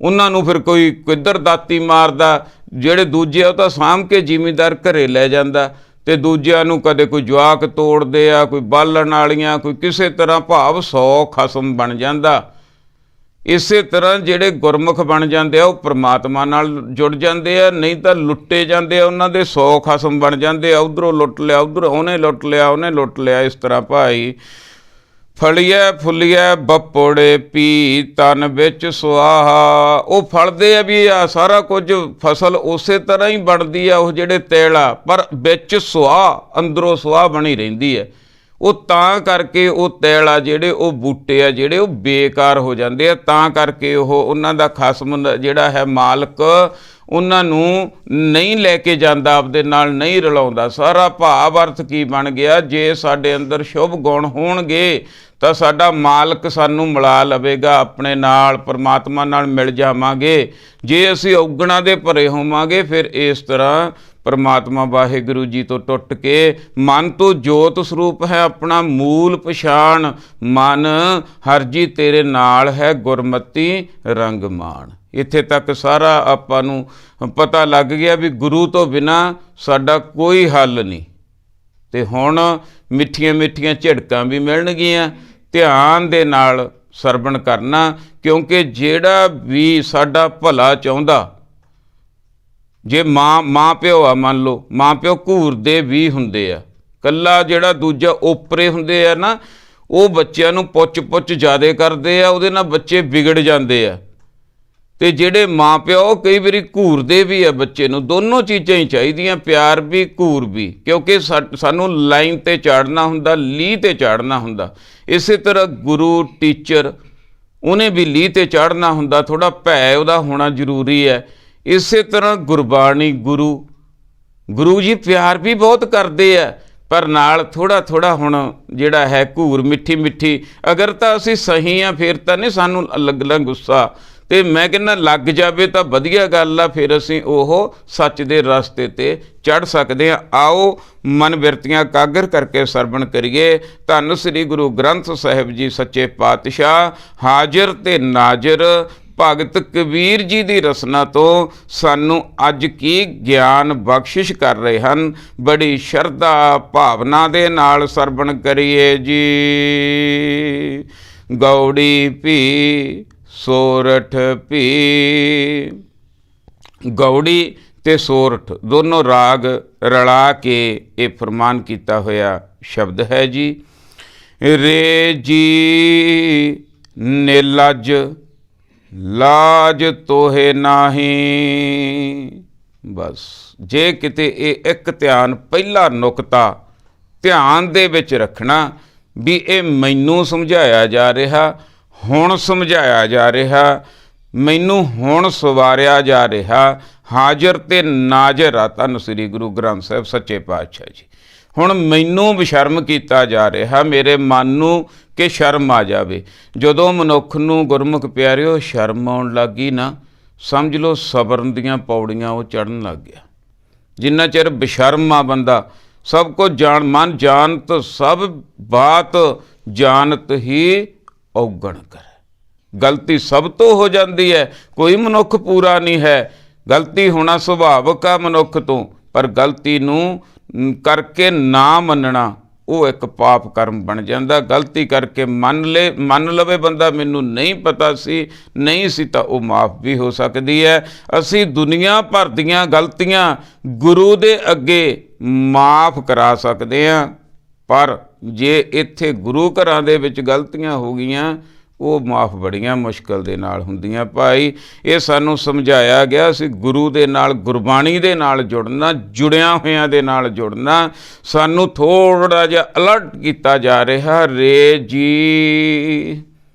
ਉਹਨਾਂ ਨੂੰ ਫਿਰ ਕੋਈ ਕਿੱਧਰ ਦਾਤੀ ਮਾਰਦਾ, ਜਿਹੜੇ ਦੂਜੇ ਉਹ ਤਾਂ ਸਾਂਭ ਕੇ ਜ਼ਿਮੀਦਾਰ ਘਰੇ ਲੈ ਜਾਂਦਾ, ਅਤੇ ਦੂਜਿਆਂ ਨੂੰ ਕਦੇ ਕੋਈ ਜਵਾਕ ਤੋੜਦੇ ਆ, ਕੋਈ ਬਾਲਣ ਵਾਲੀਆਂ, ਕੋਈ ਕਿਸੇ ਤਰ੍ਹਾਂ, ਭਾਵ 100 ਖਸਮ ਬਣ ਜਾਂਦਾ। ਇਸੇ ਤਰ੍ਹਾਂ ਜਿਹੜੇ ਗੁਰਮੁਖ ਬਣ ਜਾਂਦੇ ਆ ਉਹ ਪ੍ਰਮਾਤਮਾ ਨਾਲ ਜੁੜ ਜਾਂਦੇ ਆ, ਨਹੀਂ ਤਾਂ ਲੁੱਟੇ ਜਾਂਦੇ ਆ, ਉਹਨਾਂ ਦੇ 100 ਖਸਮ ਬਣ ਜਾਂਦੇ ਆ। ਉੱਧਰੋਂ ਲੁੱਟ ਲਿਆ, ਉੱਧਰ ਉਹਨੇ ਲੁੱਟ ਲਿਆ, ਉਹਨੇ ਲੁੱਟ ਲਿਆ। ਇਸ ਤਰ੍ਹਾਂ ਭਾਈ ਫਲੀਐ ਫੁੱਲੀਐ ਬਪੋੜੇ ਪੀ, ਤਨ ਵਿੱਚ ਸੁਆਹਾ। ਉਹ ਫਲਦੇ ਆ ਵੀ ਆ ਸਾਰਾ ਕੁਝ, ਫਸਲ ਉਸੇ ਤਰ੍ਹਾਂ ਹੀ ਬਣਦੀ ਆ ਉਹ ਜਿਹੜੇ ਤਿਲ ਆ, ਪਰ ਵਿੱਚ ਸੁਆਹ, ਅੰਦਰੋਂ ਸੁਆਹ ਬਣੀ ਰਹਿੰਦੀ ਹੈ। ਉਹ ਤਾਂ ਕਰਕੇ ਉਹ ਤਿਲ ਆ ਜਿਹੜੇ, ਉਹ ਬੂਟੇ ਆ ਜਿਹੜੇ, ਉਹ ਬੇਕਾਰ ਹੋ ਜਾਂਦੇ ਆ। ਤਾਂ ਕਰਕੇ ਉਹਨਾਂ ਦਾ ਖਸਮ ਜਿਹੜਾ ਹੈ ਮਾਲਕ, ਉਹਨਾਂ ਨੂੰ ਨਹੀਂ ਲੈ ਕੇ ਜਾਂਦਾ, ਆਪਦੇ ਨਾਲ ਨਹੀਂ ਰਲਾਉਂਦਾ। ਸਾਰਾ ਭਾਵ ਅਰਥ ਕੀ ਬਣ ਗਿਆ? ਜੇ ਸਾਡੇ ਅੰਦਰ ਸ਼ੁਭ ਗੁਣ ਹੋਣਗੇ ਤਾਂ ਸਾਡਾ ਮਾਲਕ ਸਾਨੂੰ ਮਿਲਾ ਲਵੇਗਾ ਆਪਣੇ ਨਾਲ, ਪਰਮਾਤਮਾ ਨਾਲ ਮਿਲ ਜਾਵਾਂਗੇ। ਜੇ ਅਸੀਂ ਔਗਣਾਂ ਦੇ ਭਰੇ ਹੋਵਾਂਗੇ, ਫਿਰ ਇਸ ਤਰ੍ਹਾਂ ਪਰਮਾਤਮਾ ਵਾਹਿਗੁਰੂ ਜੀ ਤੋਂ ਟੁੱਟ ਕੇ, ਮਨ ਤੋਂ ਜੋਤ ਸਰੂਪ ਹੈ ਆਪਣਾ ਮੂਲ ਪਛਾਣ, ਮਨ ਹਰ ਜੀ ਤੇਰੇ ਨਾਲ ਹੈ ਗੁਰਮਤੀ ਰੰਗ ਮਾਣ। ਇੱਥੇ ਤੱਕ ਸਾਰਾ ਆਪਾਂ ਨੂੰ ਪਤਾ ਲੱਗ ਗਿਆ ਵੀ ਗੁਰੂ ਤੋਂ ਬਿਨਾਂ ਸਾਡਾ ਕੋਈ ਹੱਲ ਨਹੀਂ। ਅਤੇ ਹੁਣ ਮਿੱਠੀਆਂ ਮਿੱਠੀਆਂ ਝਿੜਕਾਂ ਵੀ ਮਿਲਣਗੀਆਂ। ਧਿਆਨ ਦੇ ਨਾਲ ਸਰਵਣ ਕਰਨਾ, ਕਿਉਂਕਿ ਜਿਹੜਾ ਵੀ ਸਾਡਾ ਭਲਾ ਚਾਹੁੰਦਾ, ਜੇ ਮਾਂ ਪਿਓ ਆ, ਮੰਨ ਲਓ ਮਾਂ ਪਿਓ ਘੂਰਦੇ ਵੀ ਹੁੰਦੇ ਆ, ਇਕੱਲਾ ਜਿਹੜਾ ਦੂਜਾ ਓਪਰੇ ਹੁੰਦੇ ਆ ਨਾ, ਉਹ ਬੱਚਿਆਂ ਨੂੰ ਪੁੱਛ ਜ਼ਿਆਦਾ ਕਰਦੇ ਆ, ਉਹਦੇ ਨਾਲ ਬੱਚੇ ਵਿਗੜ ਜਾਂਦੇ ਆ। ਅਤੇ ਜਿਹੜੇ ਮਾਂ ਪਿਓ ਕਈ ਵਾਰੀ ਘੂਰਦੇ ਵੀ ਆ ਬੱਚੇ ਨੂੰ। ਦੋਨੋਂ ਚੀਜ਼ਾਂ ਹੀ ਚਾਹੀਦੀਆਂ, ਪਿਆਰ ਵੀ, ਘੂਰ ਵੀ, ਕਿਉਂਕਿ ਸਾਨੂੰ ਲਾਈਨ 'ਤੇ ਚਾੜਨਾ ਹੁੰਦਾ, ਲੀਹ 'ਤੇ ਚਾੜਨਾ ਹੁੰਦਾ। ਇਸੇ ਤਰ੍ਹਾਂ ਗੁਰੂ ਟੀਚਰ, ਉਹਨੇ ਵੀ ਲੀਹ 'ਤੇ ਚਾੜਨਾ ਹੁੰਦਾ, ਥੋੜ੍ਹਾ ਭੈ ਉਹਦਾ ਹੋਣਾ ਜ਼ਰੂਰੀ ਹੈ। ਇਸੇ ਤਰ੍ਹਾਂ ਗੁਰਬਾਣੀ, ਗੁਰੂ ਜੀ ਪਿਆਰ ਵੀ ਬਹੁਤ ਕਰਦੇ ਆ, ਪਰ ਨਾਲ ਥੋੜ੍ਹਾ ਹੁਣ ਜਿਹੜਾ ਹੈ ਘੂਰ, ਮਿੱਠੀ ਮਿੱਠੀ। ਅਗਰ ਤਾਂ ਅਸੀਂ ਸਹੀ ਹਾਂ ਫਿਰ ਤਾਂ ਨਹੀਂ ਸਾਨੂੰ ਲੱਗਣਾ ਗੁੱਸਾ, ਅਤੇ ਮੈਂ ਕਹਿੰਦਾ ਲੱਗ ਜਾਵੇ ਤਾਂ ਵਧੀਆ ਗੱਲ ਆ, ਫਿਰ ਅਸੀਂ ਉਹ ਸੱਚ ਦੇ ਰਸਤੇ 'ਤੇ ਚੜ੍ਹ ਸਕਦੇ ਹਾਂ। ਆਓ ਮਨ ਬਿਰਤੀਆਂ ਕਾਗਰ ਕਰਕੇ ਸਰਵਣ ਕਰੀਏ। ਧੰਨ ਸ੍ਰੀ ਗੁਰੂ ਗ੍ਰੰਥ ਸਾਹਿਬ ਜੀ ਸੱਚੇ ਪਾਤਸ਼ਾਹ, ਹਾਜ਼ਰ ਤੇ ਨਾਜ਼ਰ, ਭਗਤ ਕਬੀਰ ਜੀ ਦੀ ਰਸਨਾ ਤੋਂ ਸਾਨੂੰ ਅੱਜ ਕੀ ਗਿਆਨ ਬਖਸ਼ਿਸ਼ ਕਰ ਰਹੇ ਹਨ। ਬੜੀ ਸ਼ਰਧਾ ਭਾਵਨਾ ਦੇ ਨਾਲ ਸਰਵਣ ਕਰੀਏ ਜੀ। ਗੌੜੀ ਭੀ ਸੋਰਠ ਭੀ। ਗੌੜੀ ਤੇ ਸੋਰਠ ਦੋਨੋਂ ਰਾਗ ਰਲਾ ਕੇ ਇਹ ਫਰਮਾਨ ਕੀਤਾ ਹੋਇਆ ਸ਼ਬਦ ਹੈ ਜੀ। ਰੇ ਜੀ ਨਿਲਜ ਲਾਜ ਤੋਹੇ ਨਾਹੀ। ਬਸ ਜੇ ਕਿਤੇ ਇਹ ਇੱਕ ਧਿਆਨ ਪਹਿਲਾ ਨੁਕਤਾ ਧਿਆਨ ਦੇ ਵਿੱਚ ਰੱਖਣਾ ਵੀ ਇਹ ਮੈਨੂੰ ਸਮਝਾਇਆ ਜਾ ਰਿਹਾ, ਹੁਣ ਸਮਝਾਇਆ ਜਾ ਰਿਹਾ, ਮੈਨੂੰ ਹੁਣ ਸਵਾਰਿਆ ਜਾ ਰਿਹਾ। ਹਾਜ਼ਰ ਤੇ ਨਾਜ਼ਰ ਆ ਧੰਨ ਸ੍ਰੀ ਗੁਰੂ ਗ੍ਰੰਥ ਸਾਹਿਬ ਸੱਚੇ ਪਾਤਸ਼ਾਹ ਜੀ। ਹੁਣ ਮੈਨੂੰ ਬਸ਼ਰਮ ਕੀਤਾ ਜਾ ਰਿਹਾ, ਮੇਰੇ ਮਨ ਨੂੰ ਕਿ ਸ਼ਰਮ ਆ ਜਾਵੇ। ਜਦੋਂ ਮਨੁੱਖ ਨੂੰ ਗੁਰਮੁਖ ਪਿਆਰਿਓ ਸ਼ਰਮ ਆਉਣ ਲੱਗ ਗਈ ਨਾ, ਸਮਝ ਲਓ ਸਬਰ ਦੀਆਂ ਪੌੜੀਆਂ ਉਹ ਚੜ੍ਹਨ ਲੱਗ ਗਿਆ। ਜਿੰਨਾ ਚਿਰ ਬਸ਼ਰਮ ਆ ਬੰਦਾ, ਸਭ ਕੁਝ ਜਾਣ ਮਨ ਜਾਣਤ ਸਭ ਬਾਤ ਜਾਣਤ ਹੀ ਔਗਣ ਕਰੇ। ਗਲਤੀ ਸਭ ਤੋਂ ਹੋ ਜਾਂਦੀ ਹੈ, ਕੋਈ ਮਨੁੱਖ ਪੂਰਾ ਨਹੀਂ ਹੈ। ਗਲਤੀ ਹੋਣਾ ਸੁਭਾਵਿਕ ਆ ਮਨੁੱਖ ਤੋਂ, ਪਰ ਗਲਤੀ ਨੂੰ ਕਰਕੇ ਨਾ ਮੰਨਣਾ ਉਹ ਇੱਕ ਪਾਪ ਕਰਮ ਬਣ ਜਾਂਦਾ। ਗਲਤੀ ਕਰਕੇ ਮੰਨ ਲਵੇ ਬੰਦਾ ਮੈਨੂੰ ਨਹੀਂ ਪਤਾ ਸੀ, ਨਹੀਂ ਸੀ, ਤਾਂ ਉਹ ਮਾਫ ਵੀ ਹੋ ਸਕਦੀ ਹੈ। ਅਸੀਂ ਦੁਨੀਆ ਭਰ ਦੀਆਂ ਗਲਤੀਆਂ ਗੁਰੂ ਦੇ ਅੱਗੇ ਮਾਫ ਕਰਾ ਸਕਦੇ ਹਾਂ, ਪਰ ਜੇ ਇੱਥੇ ਗੁਰੂ ਘਰਾਂ ਦੇ ਵਿੱਚ ਗਲਤੀਆਂ ਹੋ ਗਈਆਂ ਉਹ ਮਾਫ ਬੜੀਆਂ ਮੁਸ਼ਕਲ ਦੇ ਨਾਲ ਹੁੰਦੀਆਂ। ਭਾਈ ਇਹ ਸਾਨੂੰ ਸਮਝਾਇਆ ਗਿਆ ਸੀ ਗੁਰੂ ਦੇ ਨਾਲ, ਗੁਰਬਾਣੀ ਦੇ ਨਾਲ ਜੁੜਨਾ, ਜੁੜਿਆਂ ਹੋਇਆਂ ਦੇ ਨਾਲ ਜੁੜਨਾ। ਸਾਨੂੰ ਥੋੜ੍ਹਾ ਜਿਹਾ ਅਲਰਟ ਕੀਤਾ ਜਾ ਰਿਹਾ। ਰੇ ਜੀ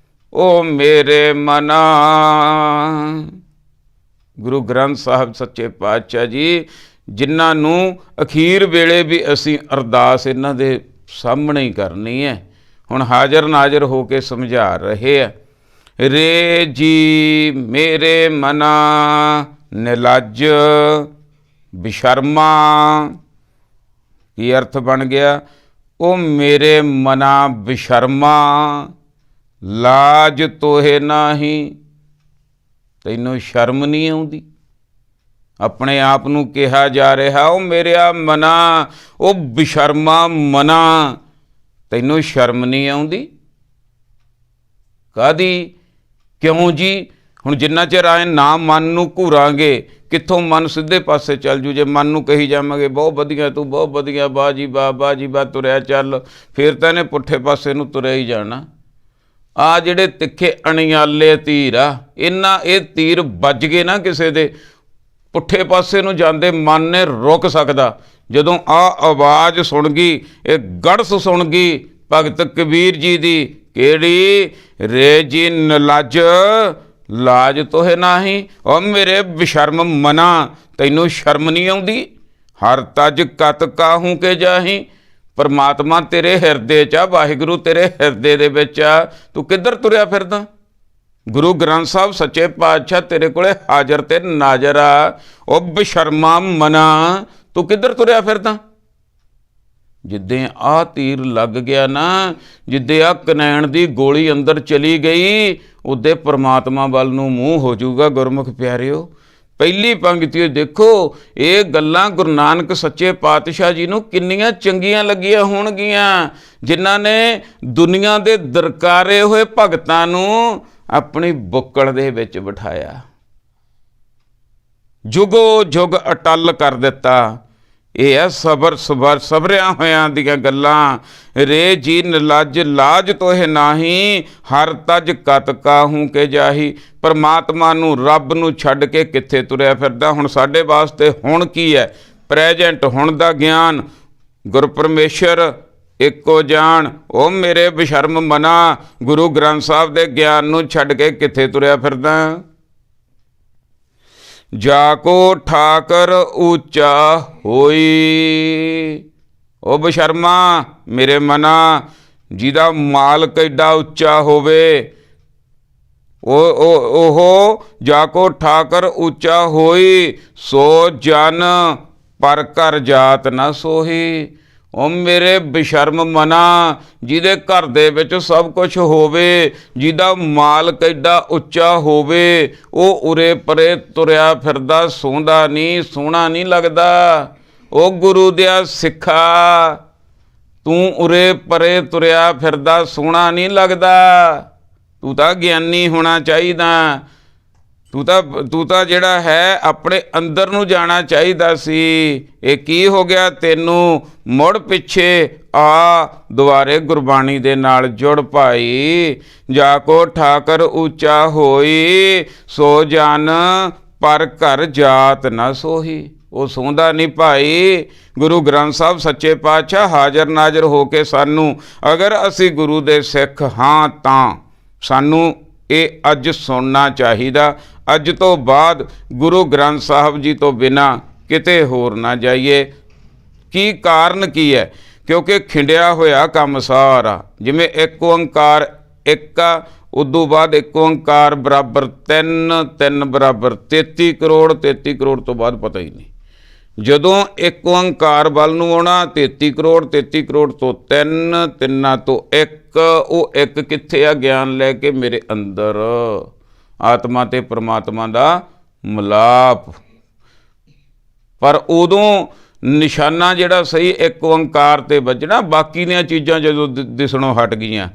ਓ ਮੇਰੇ ਮਨਾ। ਗੁਰੂ ਗ੍ਰੰਥ ਸਾਹਿਬ ਸੱਚੇ ਪਾਤਸ਼ਾਹ ਜੀ ਜਿਨ੍ਹਾਂ ਨੂੰ ਅਖੀਰ ਵੇਲੇ ਵੀ ਅਸੀਂ ਅਰਦਾਸ ਇਹਨਾਂ ਦੇ ਸਾਹਮਣੇ ਹੀ ਕਰਨੀ ਹੈ, ਹੁਣ ਹਾਜ਼ਰ ਨਾਜ਼ਰ ਹੋ ਕੇ ਸਮਝਾ ਰਹੇ ਆ। ਰੇ ਜੀ ਮੇਰੇ ਮਨਾ ਨਿਲਜ ਬਿਸ਼ਰਮਾ। ਕੀ ਅਰਥ ਬਣ ਗਿਆ? ਉਹ ਮੇਰੇ ਮਨਾ ਬਿਸ਼ਰਮਾ, ਲਾਜ ਤੋਹੇ ਨਾਹੀ। ਤੈਨੂੰ ਸ਼ਰਮ ਨਹੀਂ ਆਉਂਦੀ? ਆਪਣੇ ਆਪ ਨੂੰ ਕਿਹਾ ਜਾ ਰਿਹਾ ਉਹ ਮੇਰਿਆ ਮਨਾ, ਉਹ ਬਿਸ਼ਰਮਾ ਮਨਾ, ਤੈਨੂੰ ਸ਼ਰਮ ਨਹੀਂ ਆਉਂਦੀ? ਕਾਹਦੀ? ਕਿਉਂ ਜੀ? ਹੁਣ ਜਿੰਨਾ ਚਿਰ ਆਏ ਨਾ ਮਨ ਨੂੰ ਘੂਰਾਂਗੇ, ਕਿੱਥੋਂ ਮਨ ਸਿੱਧੇ ਪਾਸੇ ਚੱਲ ਜੂ। ਜੇ ਮਨ ਨੂੰ ਕਹੀ ਜਾਵਾਂਗੇ ਬਹੁਤ ਵਧੀਆ, ਤੂੰ ਬਹੁਤ ਵਧੀਆ, ਵਾਹ ਜੀ ਵਾਹ, ਵਾਹ ਜੀ ਵਾਹ, ਤੁਰਿਆ ਚੱਲ, ਫਿਰ ਤਾਂ ਇਹਨੇ ਪੁੱਠੇ ਪਾਸੇ ਨੂੰ ਤੁਰਿਆ ਹੀ ਜਾਣਾ। ਆ ਜਿਹੜੇ ਤਿੱਖੇ ਅਣਿਆਲੇ ਤੀਰ ਆ, ਇਹ ਤੀਰ ਵੱਜ ਗਏ ਨਾ ਕਿਸੇ ਦੇ, ਪੁੱਠੇ ਪਾਸੇ ਨੂੰ ਜਾਂਦੇ ਮਨ ਨੇ ਰੁਕ ਸਕਦਾ। ਜਦੋਂ ਆ ਆਵਾਜ਼ ਸੁਣ ਗਈ, ਇਹ ਗੜਸ ਸੁਣ ਗਈ ਭਗਤ ਕਬੀਰ ਜੀ ਦੀ, ਕਿਹੜੀ? ਰੇ ਜੀ ਨਿਲਜ ਲਾਜ ਤੋਹੇ ਨਾਹੀ। ਉਹ ਮੇਰੇ ਬਸ਼ਰਮ ਮਨਾ, ਤੈਨੂੰ ਸ਼ਰਮ ਨਹੀਂ ਆਉਂਦੀ? ਹਰ ਤਜ ਕਤ ਕਾਹੂ ਕੇ ਜਾਹੀ। ਪਰਮਾਤਮਾ ਤੇਰੇ ਹਿਰਦੇ 'ਚ ਆ, ਵਾਹਿਗੁਰੂ ਤੇਰੇ ਹਿਰਦੇ ਦੇ ਵਿੱਚ ਆ, ਤੂੰ ਕਿੱਧਰ ਤੁਰਿਆ ਫਿਰਦਾ? ਗੁਰੂ ਗ੍ਰੰਥ ਸਾਹਿਬ ਸੱਚੇ ਪਾਤਸ਼ਾਹ ਤੇਰੇ ਕੋਲੇ ਹਾਜ਼ਰ ਤੇ ਨਾਜ਼ਰ ਆ। ਉਹ ਬਸ਼ਰਮਾ ਮਨਾ, ਤੂੰ ਕਿੱਧਰ ਤੁਰਿਆ ਫਿਰਦਾ? ਜਿੱਦੇ ਆਹ ਤੀਰ ਲੱਗ ਗਿਆ ਨਾ, ਜਿੱਦੇ ਆਹ ਕਨੈਣ ਦੀ ਗੋਲੀ ਅੰਦਰ ਚਲੀ ਗਈ, ਉਹਦੇ ਪਰਮਾਤਮਾ ਵੱਲ ਨੂੰ ਮੂੰਹ ਹੋ ਜਾਊਗਾ। ਗੁਰਮੁਖ ਪਿਆਰਿਓ, ਪਹਿਲੀ ਪੰਕਤੀ ਦੇਖੋ, ਇਹ ਗੱਲਾਂ ਗੁਰੂ ਨਾਨਕ ਸੱਚੇ ਪਾਤਸ਼ਾਹ ਜੀ ਨੂੰ ਕਿੰਨੀਆਂ ਚੰਗੀਆਂ ਲੱਗੀਆਂ ਹੋਣਗੀਆਂ, ਜਿਨ੍ਹਾਂ ਨੇ ਦੁਨੀਆ ਦੇ ਦਰਕਾਰੇ ਹੋਏ ਭਗਤਾਂ ਨੂੰ ਆਪਣੀ ਬੁੱਕਲ ਦੇ ਵਿੱਚ ਬਿਠਾਇਆ, ਜੁਗੋ ਜੁਗ ਅਟੱਲ ਕਰ ਦਿੱਤਾ। ਇਹ ਹੈ ਸਬਰਿਆਂ ਹੋਇਆਂ ਦੀਆਂ ਗੱਲਾਂ। ਰੇ ਜੀ ਨਿਲਜ ਲਾਜ ਤੋਹੇ ਨਾਹੀ, ਹਰ ਤਜ ਕਤ ਕਾਹੂ ਕੇ ਜਾਹੀ। ਪਰਮਾਤਮਾ ਨੂੰ, ਰੱਬ ਨੂੰ ਛੱਡ ਕੇ ਕਿੱਥੇ ਤੁਰਿਆ ਫਿਰਦਾ? ਹੁਣ ਸਾਡੇ ਵਾਸਤੇ ਹੁਣ ਕੀ ਹੈ? ਪ੍ਰੈਜੈਂਟ, ਹੁਣ ਦਾ ਗਿਆਨ। ਗੁਰ ਪਰਮੇਸ਼ਰ ਇੱਕੋ ਜਾਣ। ਉਹ ਮੇਰੇ ਬਸ਼ਰਮ ਮਨਾ, ਗੁਰੂ ਗ੍ਰੰਥ ਸਾਹਿਬ ਦੇ ਗਿਆਨ ਨੂੰ ਛੱਡ ਕੇ ਕਿੱਥੇ ਤੁਰਿਆ ਫਿਰਦਾ? ਜਾ ਕੋ ਠਾਕਰ ਉੱਚਾ ਹੋਈ। ਉਹ ਬਸ਼ਰਮਾ ਮੇਰੇ ਮਨਾ, ਜਿਹਦਾ ਮਾਲਕ ਐਡਾ ਉੱਚਾ ਹੋਵੇ, ਉਹ ਜਾ ਕੋ ਠਾਕਰ ਉੱਚਾ ਹੋਈ, ਸੋ ਜਨ ਪਰ ਘਰ ਜਾਤ ਨਾ ਸੋਹੀ। ਉਹ ਮੇਰੇ ਬੇਸ਼ਰਮ ਮਨਾ, ਜਿਹਦੇ ਘਰ ਦੇ ਵਿੱਚ ਸਭ ਕੁਝ ਹੋਵੇ, ਜਿਹਦਾ ਮਾਲਕ ਐਡਾ ਉੱਚਾ ਹੋਵੇ, ਉਹ ਉਰੇ ਪਰੇ ਤੁਰਿਆ ਫਿਰਦਾ ਸੌਂਦਾ ਨਹੀਂ, ਸੋਹਣਾ ਨਹੀਂ ਲੱਗਦਾ। ਉਹ ਗੁਰੂ ਦਿਆ ਸਿੱਖਾ, ਤੂੰ ਉਰੇ ਪਰੇ ਤੁਰਿਆ ਫਿਰਦਾ ਸੋਹਣਾ ਨਹੀਂ ਲੱਗਦਾ। ਤੂੰ ਤਾਂ ਗਿਆਨੀ ਹੋਣਾ ਚਾਹੀਦਾ, ਤੂੰ ਤਾਂ ਜਿਹੜਾ ਹੈ ਆਪਣੇ ਅੰਦਰ ਨੂੰ ਜਾਣਾ ਚਾਹੀਦਾ ਸੀ। ਇਹ ਕੀ ਹੋ ਗਿਆ ਤੈਨੂੰ? ਮੁੜ ਪਿੱਛੇ ਆ, ਦੁਆਰੇ ਗੁਰਬਾਣੀ ਦੇ ਨਾਲ ਜੁੜ ਭਾਈ। ਜਾ ਕੋ ਠਾਕਰ ਉੱਚਾ ਹੋਈ, ਸੋ ਜਨ ਪਰ ਘਰ ਜਾਤ ਨਾ ਸੋਹੀ। ਉਹ ਸੌਂਦਾ ਨਹੀਂ ਭਾਈ। ਗੁਰੂ ਗ੍ਰੰਥ ਸਾਹਿਬ ਸੱਚੇ ਪਾਤਸ਼ਾਹ ਹਾਜ਼ਰ ਨਾਜ਼ਰ ਹੋ ਕੇ ਸਾਨੂੰ, ਅਗਰ ਅਸੀਂ ਗੁਰੂ ਦੇ ਸਿੱਖ ਹਾਂ ਤਾਂ ਸਾਨੂੰ ਇਹ ਅੱਜ ਸੁਣਨਾ ਚਾਹੀਦਾ। ਅੱਜ ਤੋਂ ਬਾਅਦ ਗੁਰੂ ਗ੍ਰੰਥ ਸਾਹਿਬ ਜੀ ਤੋਂ ਬਿਨਾਂ ਕਿਤੇ ਹੋਰ ਨਾ ਜਾਈਏ। ਕੀ ਕਾਰਨ ਕੀ ਹੈ? ਕਿਉਂਕਿ ਖਿੰਡਿਆ ਹੋਇਆ ਕੰਮ ਸਾਰਾ, ਜਿਵੇਂ ਇੱਕ ਓਂਕਾਰ ਇੱਕ ਆ, ਉਦੋਂ ਬਾਅਦ ਇੱਕ ਓਂਕਾਰ ਬਰਾਬਰ 3, 3 ਬਰਾਬਰ 33 ਕਰੋੜ, 33 ਕਰੋੜ ਤੋਂ ਬਾਅਦ ਪਤਾ ਹੀ ਨਹੀਂ। ਜਦੋਂ ਇੱਕ ਓਂਕਾਰ ਵੱਲ ਨੂੰ ਆਉਣਾ 33 ਕਰੋੜ, 33 ਕਰੋੜ ਤੋਂ 3, 3 ਤੋਂ 1, ਉਹ ਇੱਕ ਕਿੱਥੇ ਆ? ਗਿਆਨ ਲੈ ਕੇ ਮੇਰੇ ਅੰਦਰ ਆਤਮਾ ਤੇ ਪਰਮਾਤਮਾ ਦਾ ਮਿਲਾਪ। ਪਰ ਉਦੋਂ ਨਿਸ਼ਾਨਾ ਜਿਹੜਾ ਸਹੀ ਇੱਕ ਓਂਕਾਰ ਤੇ ਵੱਜਣਾ, ਬਾਕੀ ਦੀਆਂ ਚੀਜ਼ਾਂ ਜਦੋਂ ਦਿਸਣੋਂ ਹਟ ਗਈਆਂ।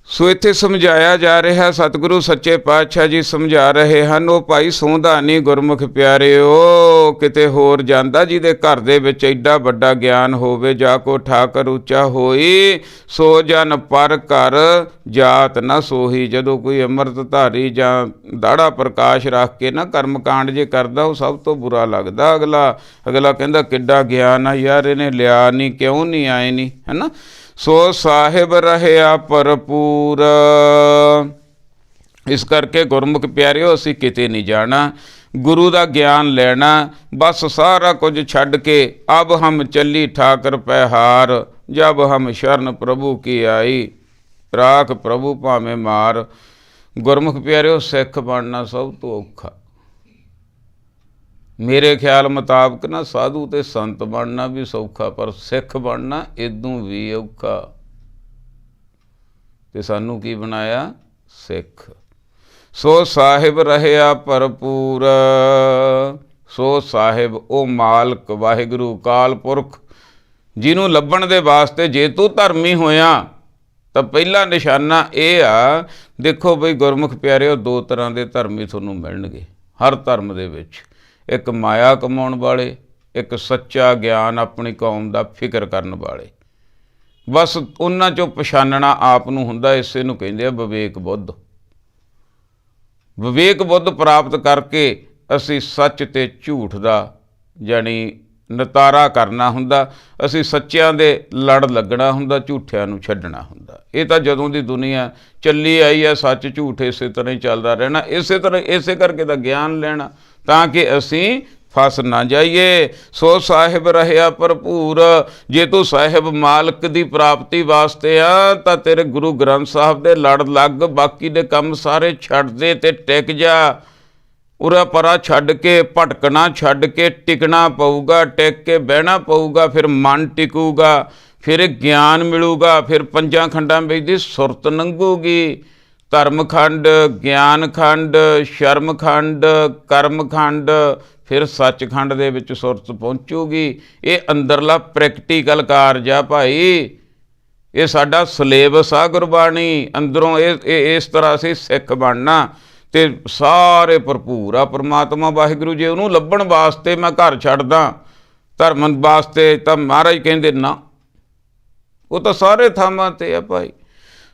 ਸੋ ਇੱਥੇ ਸਮਝਾਇਆ ਜਾ ਰਿਹਾ, ਸਤਿਗੁਰੂ ਸੱਚੇ ਪਾਤਸ਼ਾਹ ਜੀ ਸਮਝਾ ਰਹੇ ਹਨ, ਉਹ ਭਾਈ ਸੌਂਦਾ ਨਹੀਂ ਗੁਰਮੁਖ ਪਿਆਰਿਓ, ਕਿਤੇ ਹੋਰ ਜਾਂਦਾ ਜਿਹਦੇ ਘਰ ਦੇ ਵਿੱਚ ਐਡਾ ਵੱਡਾ ਗਿਆਨ ਹੋਵੇ। ਜਾ ਕੋ ਠਾਕਰ ਉੱਚਾ ਹੋਈ, ਸੋ ਜਨ ਪਰ ਘਰ ਜਾਤ ਨਾ ਸੋਹੀ। ਜਦੋਂ ਕੋਈ ਅੰਮ੍ਰਿਤਧਾਰੀ ਜਾਂ ਦਾੜਾ ਪ੍ਰਕਾਸ਼ ਰੱਖ ਕੇ ਨਾ ਕਰਮਕਾਂਡ ਜੇ ਕਰਦਾ, ਉਹ ਸਭ ਤੋਂ ਬੁਰਾ ਲੱਗਦਾ। ਅਗਲਾ ਕਹਿੰਦਾ ਕਿੱਡਾ ਗਿਆਨ ਆ ਯਾਰ, ਇਹਨੇ ਲਿਆ ਨਹੀਂ, ਕਿਉਂ ਨਹੀਂ ਆਏ ਨਹੀਂ, ਹੈ ਨਾ। ਸੋ ਸਾਹਿਬ ਰਹਿਆ ਭਰਪੂਰ। ਇਸ ਕਰਕੇ ਗੁਰਮੁਖ ਪਿਆਰਿਓ, ਅਸੀਂ ਕਿਤੇ ਨਹੀਂ ਜਾਣਾ, ਗੁਰੂ ਦਾ ਗਿਆਨ ਲੈਣਾ, ਬਸ ਸਾਰਾ ਕੁਝ ਛੱਡ ਕੇ। ਅਬ ਹਮ ਚੱਲੀ ਠਾਕਰ ਪੈ ਹਾਰ, ਜਬ ਹਮ ਸ਼ਰਨ ਪ੍ਰਭੂ ਕੀ ਆਈ, ਰਾਖ ਪ੍ਰਭੂ ਭਾਵੇਂ ਮਾਰ। ਗੁਰਮੁਖ ਪਿਆਰਿਓ, ਸਿੱਖ ਬਣਨਾ ਸਭ ਤੋਂ ਔਖਾ। ਮੇਰੇ ਖਿਆਲ ਮੁਤਾਬਕ ਨਾ ਸਾਧੂ ਤੇ ਸੰਤ ਬਣਨਾ ਵੀ ਸੌਖਾ, ਪਰ ਸਿੱਖ ਬਣਨਾ ਇਦੋਂ ਵੀ ਔਖਾ। ਤੇ ਸਾਨੂੰ ਕੀ ਬਣਾਇਆ? ਸਿੱਖ। ਸੋ ਸਾਹਿਬ ਰਹਿਆ ਭਰਪੂਰ। ਸੋ ਸਾਹਿਬ ਉਹ ਮਾਲਕ ਵਾਹਿਗੁਰੂ ਅਕਾਲ ਪੁਰਖ, ਜਿਹਨੂੰ ਲੱਭਣ ਦੇ ਵਾਸਤੇ ਜੇ ਤੂੰ ਧਰਮੀ ਹੋਇਆ ਤਾਂ ਪਹਿਲਾ ਨਿਸ਼ਾਨਾ ਇਹ ਆ। ਦੇਖੋ ਬਈ ਗੁਰਮੁਖ ਪਿਆਰਿਓ, 2 ਤਰ੍ਹਾਂ ਦੇ ਧਰਮੀ ਤੁਹਾਨੂੰ ਮਿਲਣਗੇ ਹਰ ਧਰਮ ਦੇ ਵਿੱਚ। ਇੱਕ ਮਾਇਆ ਕਮਾਉਣ ਵਾਲੇ, ਇੱਕ ਸੱਚਾ ਗਿਆਨ ਆਪਣੀ ਕੌਮ ਦਾ ਫਿਕਰ ਕਰਨ ਵਾਲੇ। ਬਸ ਉਹਨਾਂ 'ਚੋਂ ਪਛਾਨਣਾ ਆਪ ਨੂੰ ਹੁੰਦਾ। ਇਸੇ ਨੂੰ ਕਹਿੰਦੇ ਆ ਵਿਵੇਕ ਬੁੱਧ। ਵਿਵੇਕ ਬੁੱਧ ਪ੍ਰਾਪਤ ਕਰਕੇ ਅਸੀਂ ਸੱਚ ਤੇ ਝੂਠ ਦਾ ਜਾਣੀ ਨਿਤਾਰਾ ਕਰਨਾ ਹੁੰਦਾ। ਅਸੀਂ ਸੱਚਿਆਂ ਦੇ ਲੜ ਲੱਗਣਾ ਹੁੰਦਾ, ਝੂਠਿਆਂ ਨੂੰ ਛੱਡਣਾ ਹੁੰਦਾ। ਇਹ ਤਾਂ ਜਦੋਂ ਦੀ ਦੁਨੀਆ ਚੱਲੀ ਆਈ ਹੈ, ਸੱਚ ਝੂਠ ਇਸੇ ਤਰ੍ਹਾਂ ਹੀ ਚੱਲਦਾ ਰਹਿਣਾ। ਇਸੇ ਕਰਕੇ ਤਾਂ ਗਿਆਨ ਲੈਣਾ, ਤਾਂ ਕਿ ਅਸੀਂ ਫਸ ਨਾ ਜਾਈਏ। ਸੋ ਸਾਹਿਬ ਰਹਿਆ ਭਰਪੂਰ। ਜੇ ਤੂੰ ਸਾਹਿਬ ਮਾਲਕ ਦੀ ਪ੍ਰਾਪਤੀ ਵਾਸਤੇ ਆ ਤਾਂ ਤੇਰੇ ਗੁਰੂ ਗ੍ਰੰਥ ਸਾਹਿਬ ਦੇ ਲੜ ਲੱਗ, ਬਾਕੀ ਦੇ ਕੰਮ ਸਾਰੇ ਛੱਡ ਦੇ ਤੇ ਟਿਕ ਜਾ। ਉਰਾ ਪਰਾ ਛੱਡ ਕੇ, ਭਟਕਣਾ ਛੱਡ ਕੇ ਟਿਕਣਾ ਪਊਗਾ, ਟਿਕ ਕੇ ਬਹਿਣਾ ਪਊਗਾ। ਫਿਰ ਮਨ ਟਿਕੂਗਾ, ਫਿਰ ਗਿਆਨ ਮਿਲੂਗਾ, ਫਿਰ 5 ਖੰਡਾਂ ਵਿੱਚ ਦੀ ਸੁਰਤ ਲੰਘੂਗੀ। ਧਰਮ ਖੰਡ, ਗਿਆਨ ਖੰਡ, ਸ਼ਰਮ ਖੰਡ, ਕਰਮ ਖੰਡ, ਫਿਰ ਸੱਚਖੰਡ ਦੇ ਵਿੱਚ ਸੁਰਤ ਪਹੁੰਚੂਗੀ। ਇਹ ਅੰਦਰਲਾ ਪ੍ਰੈਕਟੀਕਲ ਕਾਰਜ ਆ ਭਾਈ। ਇਹ ਸਾਡਾ ਸਿਲੇਬਸ ਆ ਗੁਰਬਾਣੀ। ਅੰਦਰੋਂ ਇਸ ਤਰ੍ਹਾਂ ਅਸੀਂ ਸਿੱਖ ਬਣਨਾ ਤੇ ਸਾਰੇ ਭਰਪੂਰ ਆ ਪਰਮਾਤਮਾ ਵਾਹਿਗੁਰੂ। ਜੇ ਉਹਨੂੰ ਲੱਭਣ ਵਾਸਤੇ ਮੈਂ ਘਰ ਛੱਡਦਾ ਧਰਮ ਵਾਸਤੇ, ਤਾਂ ਮਹਾਰਾਜ ਕਹਿੰਦੇ ਨਾ, ਉਹ ਤਾਂ ਸਾਰੇ ਥਾਵਾਂ 'ਤੇ ਆ ਭਾਈ।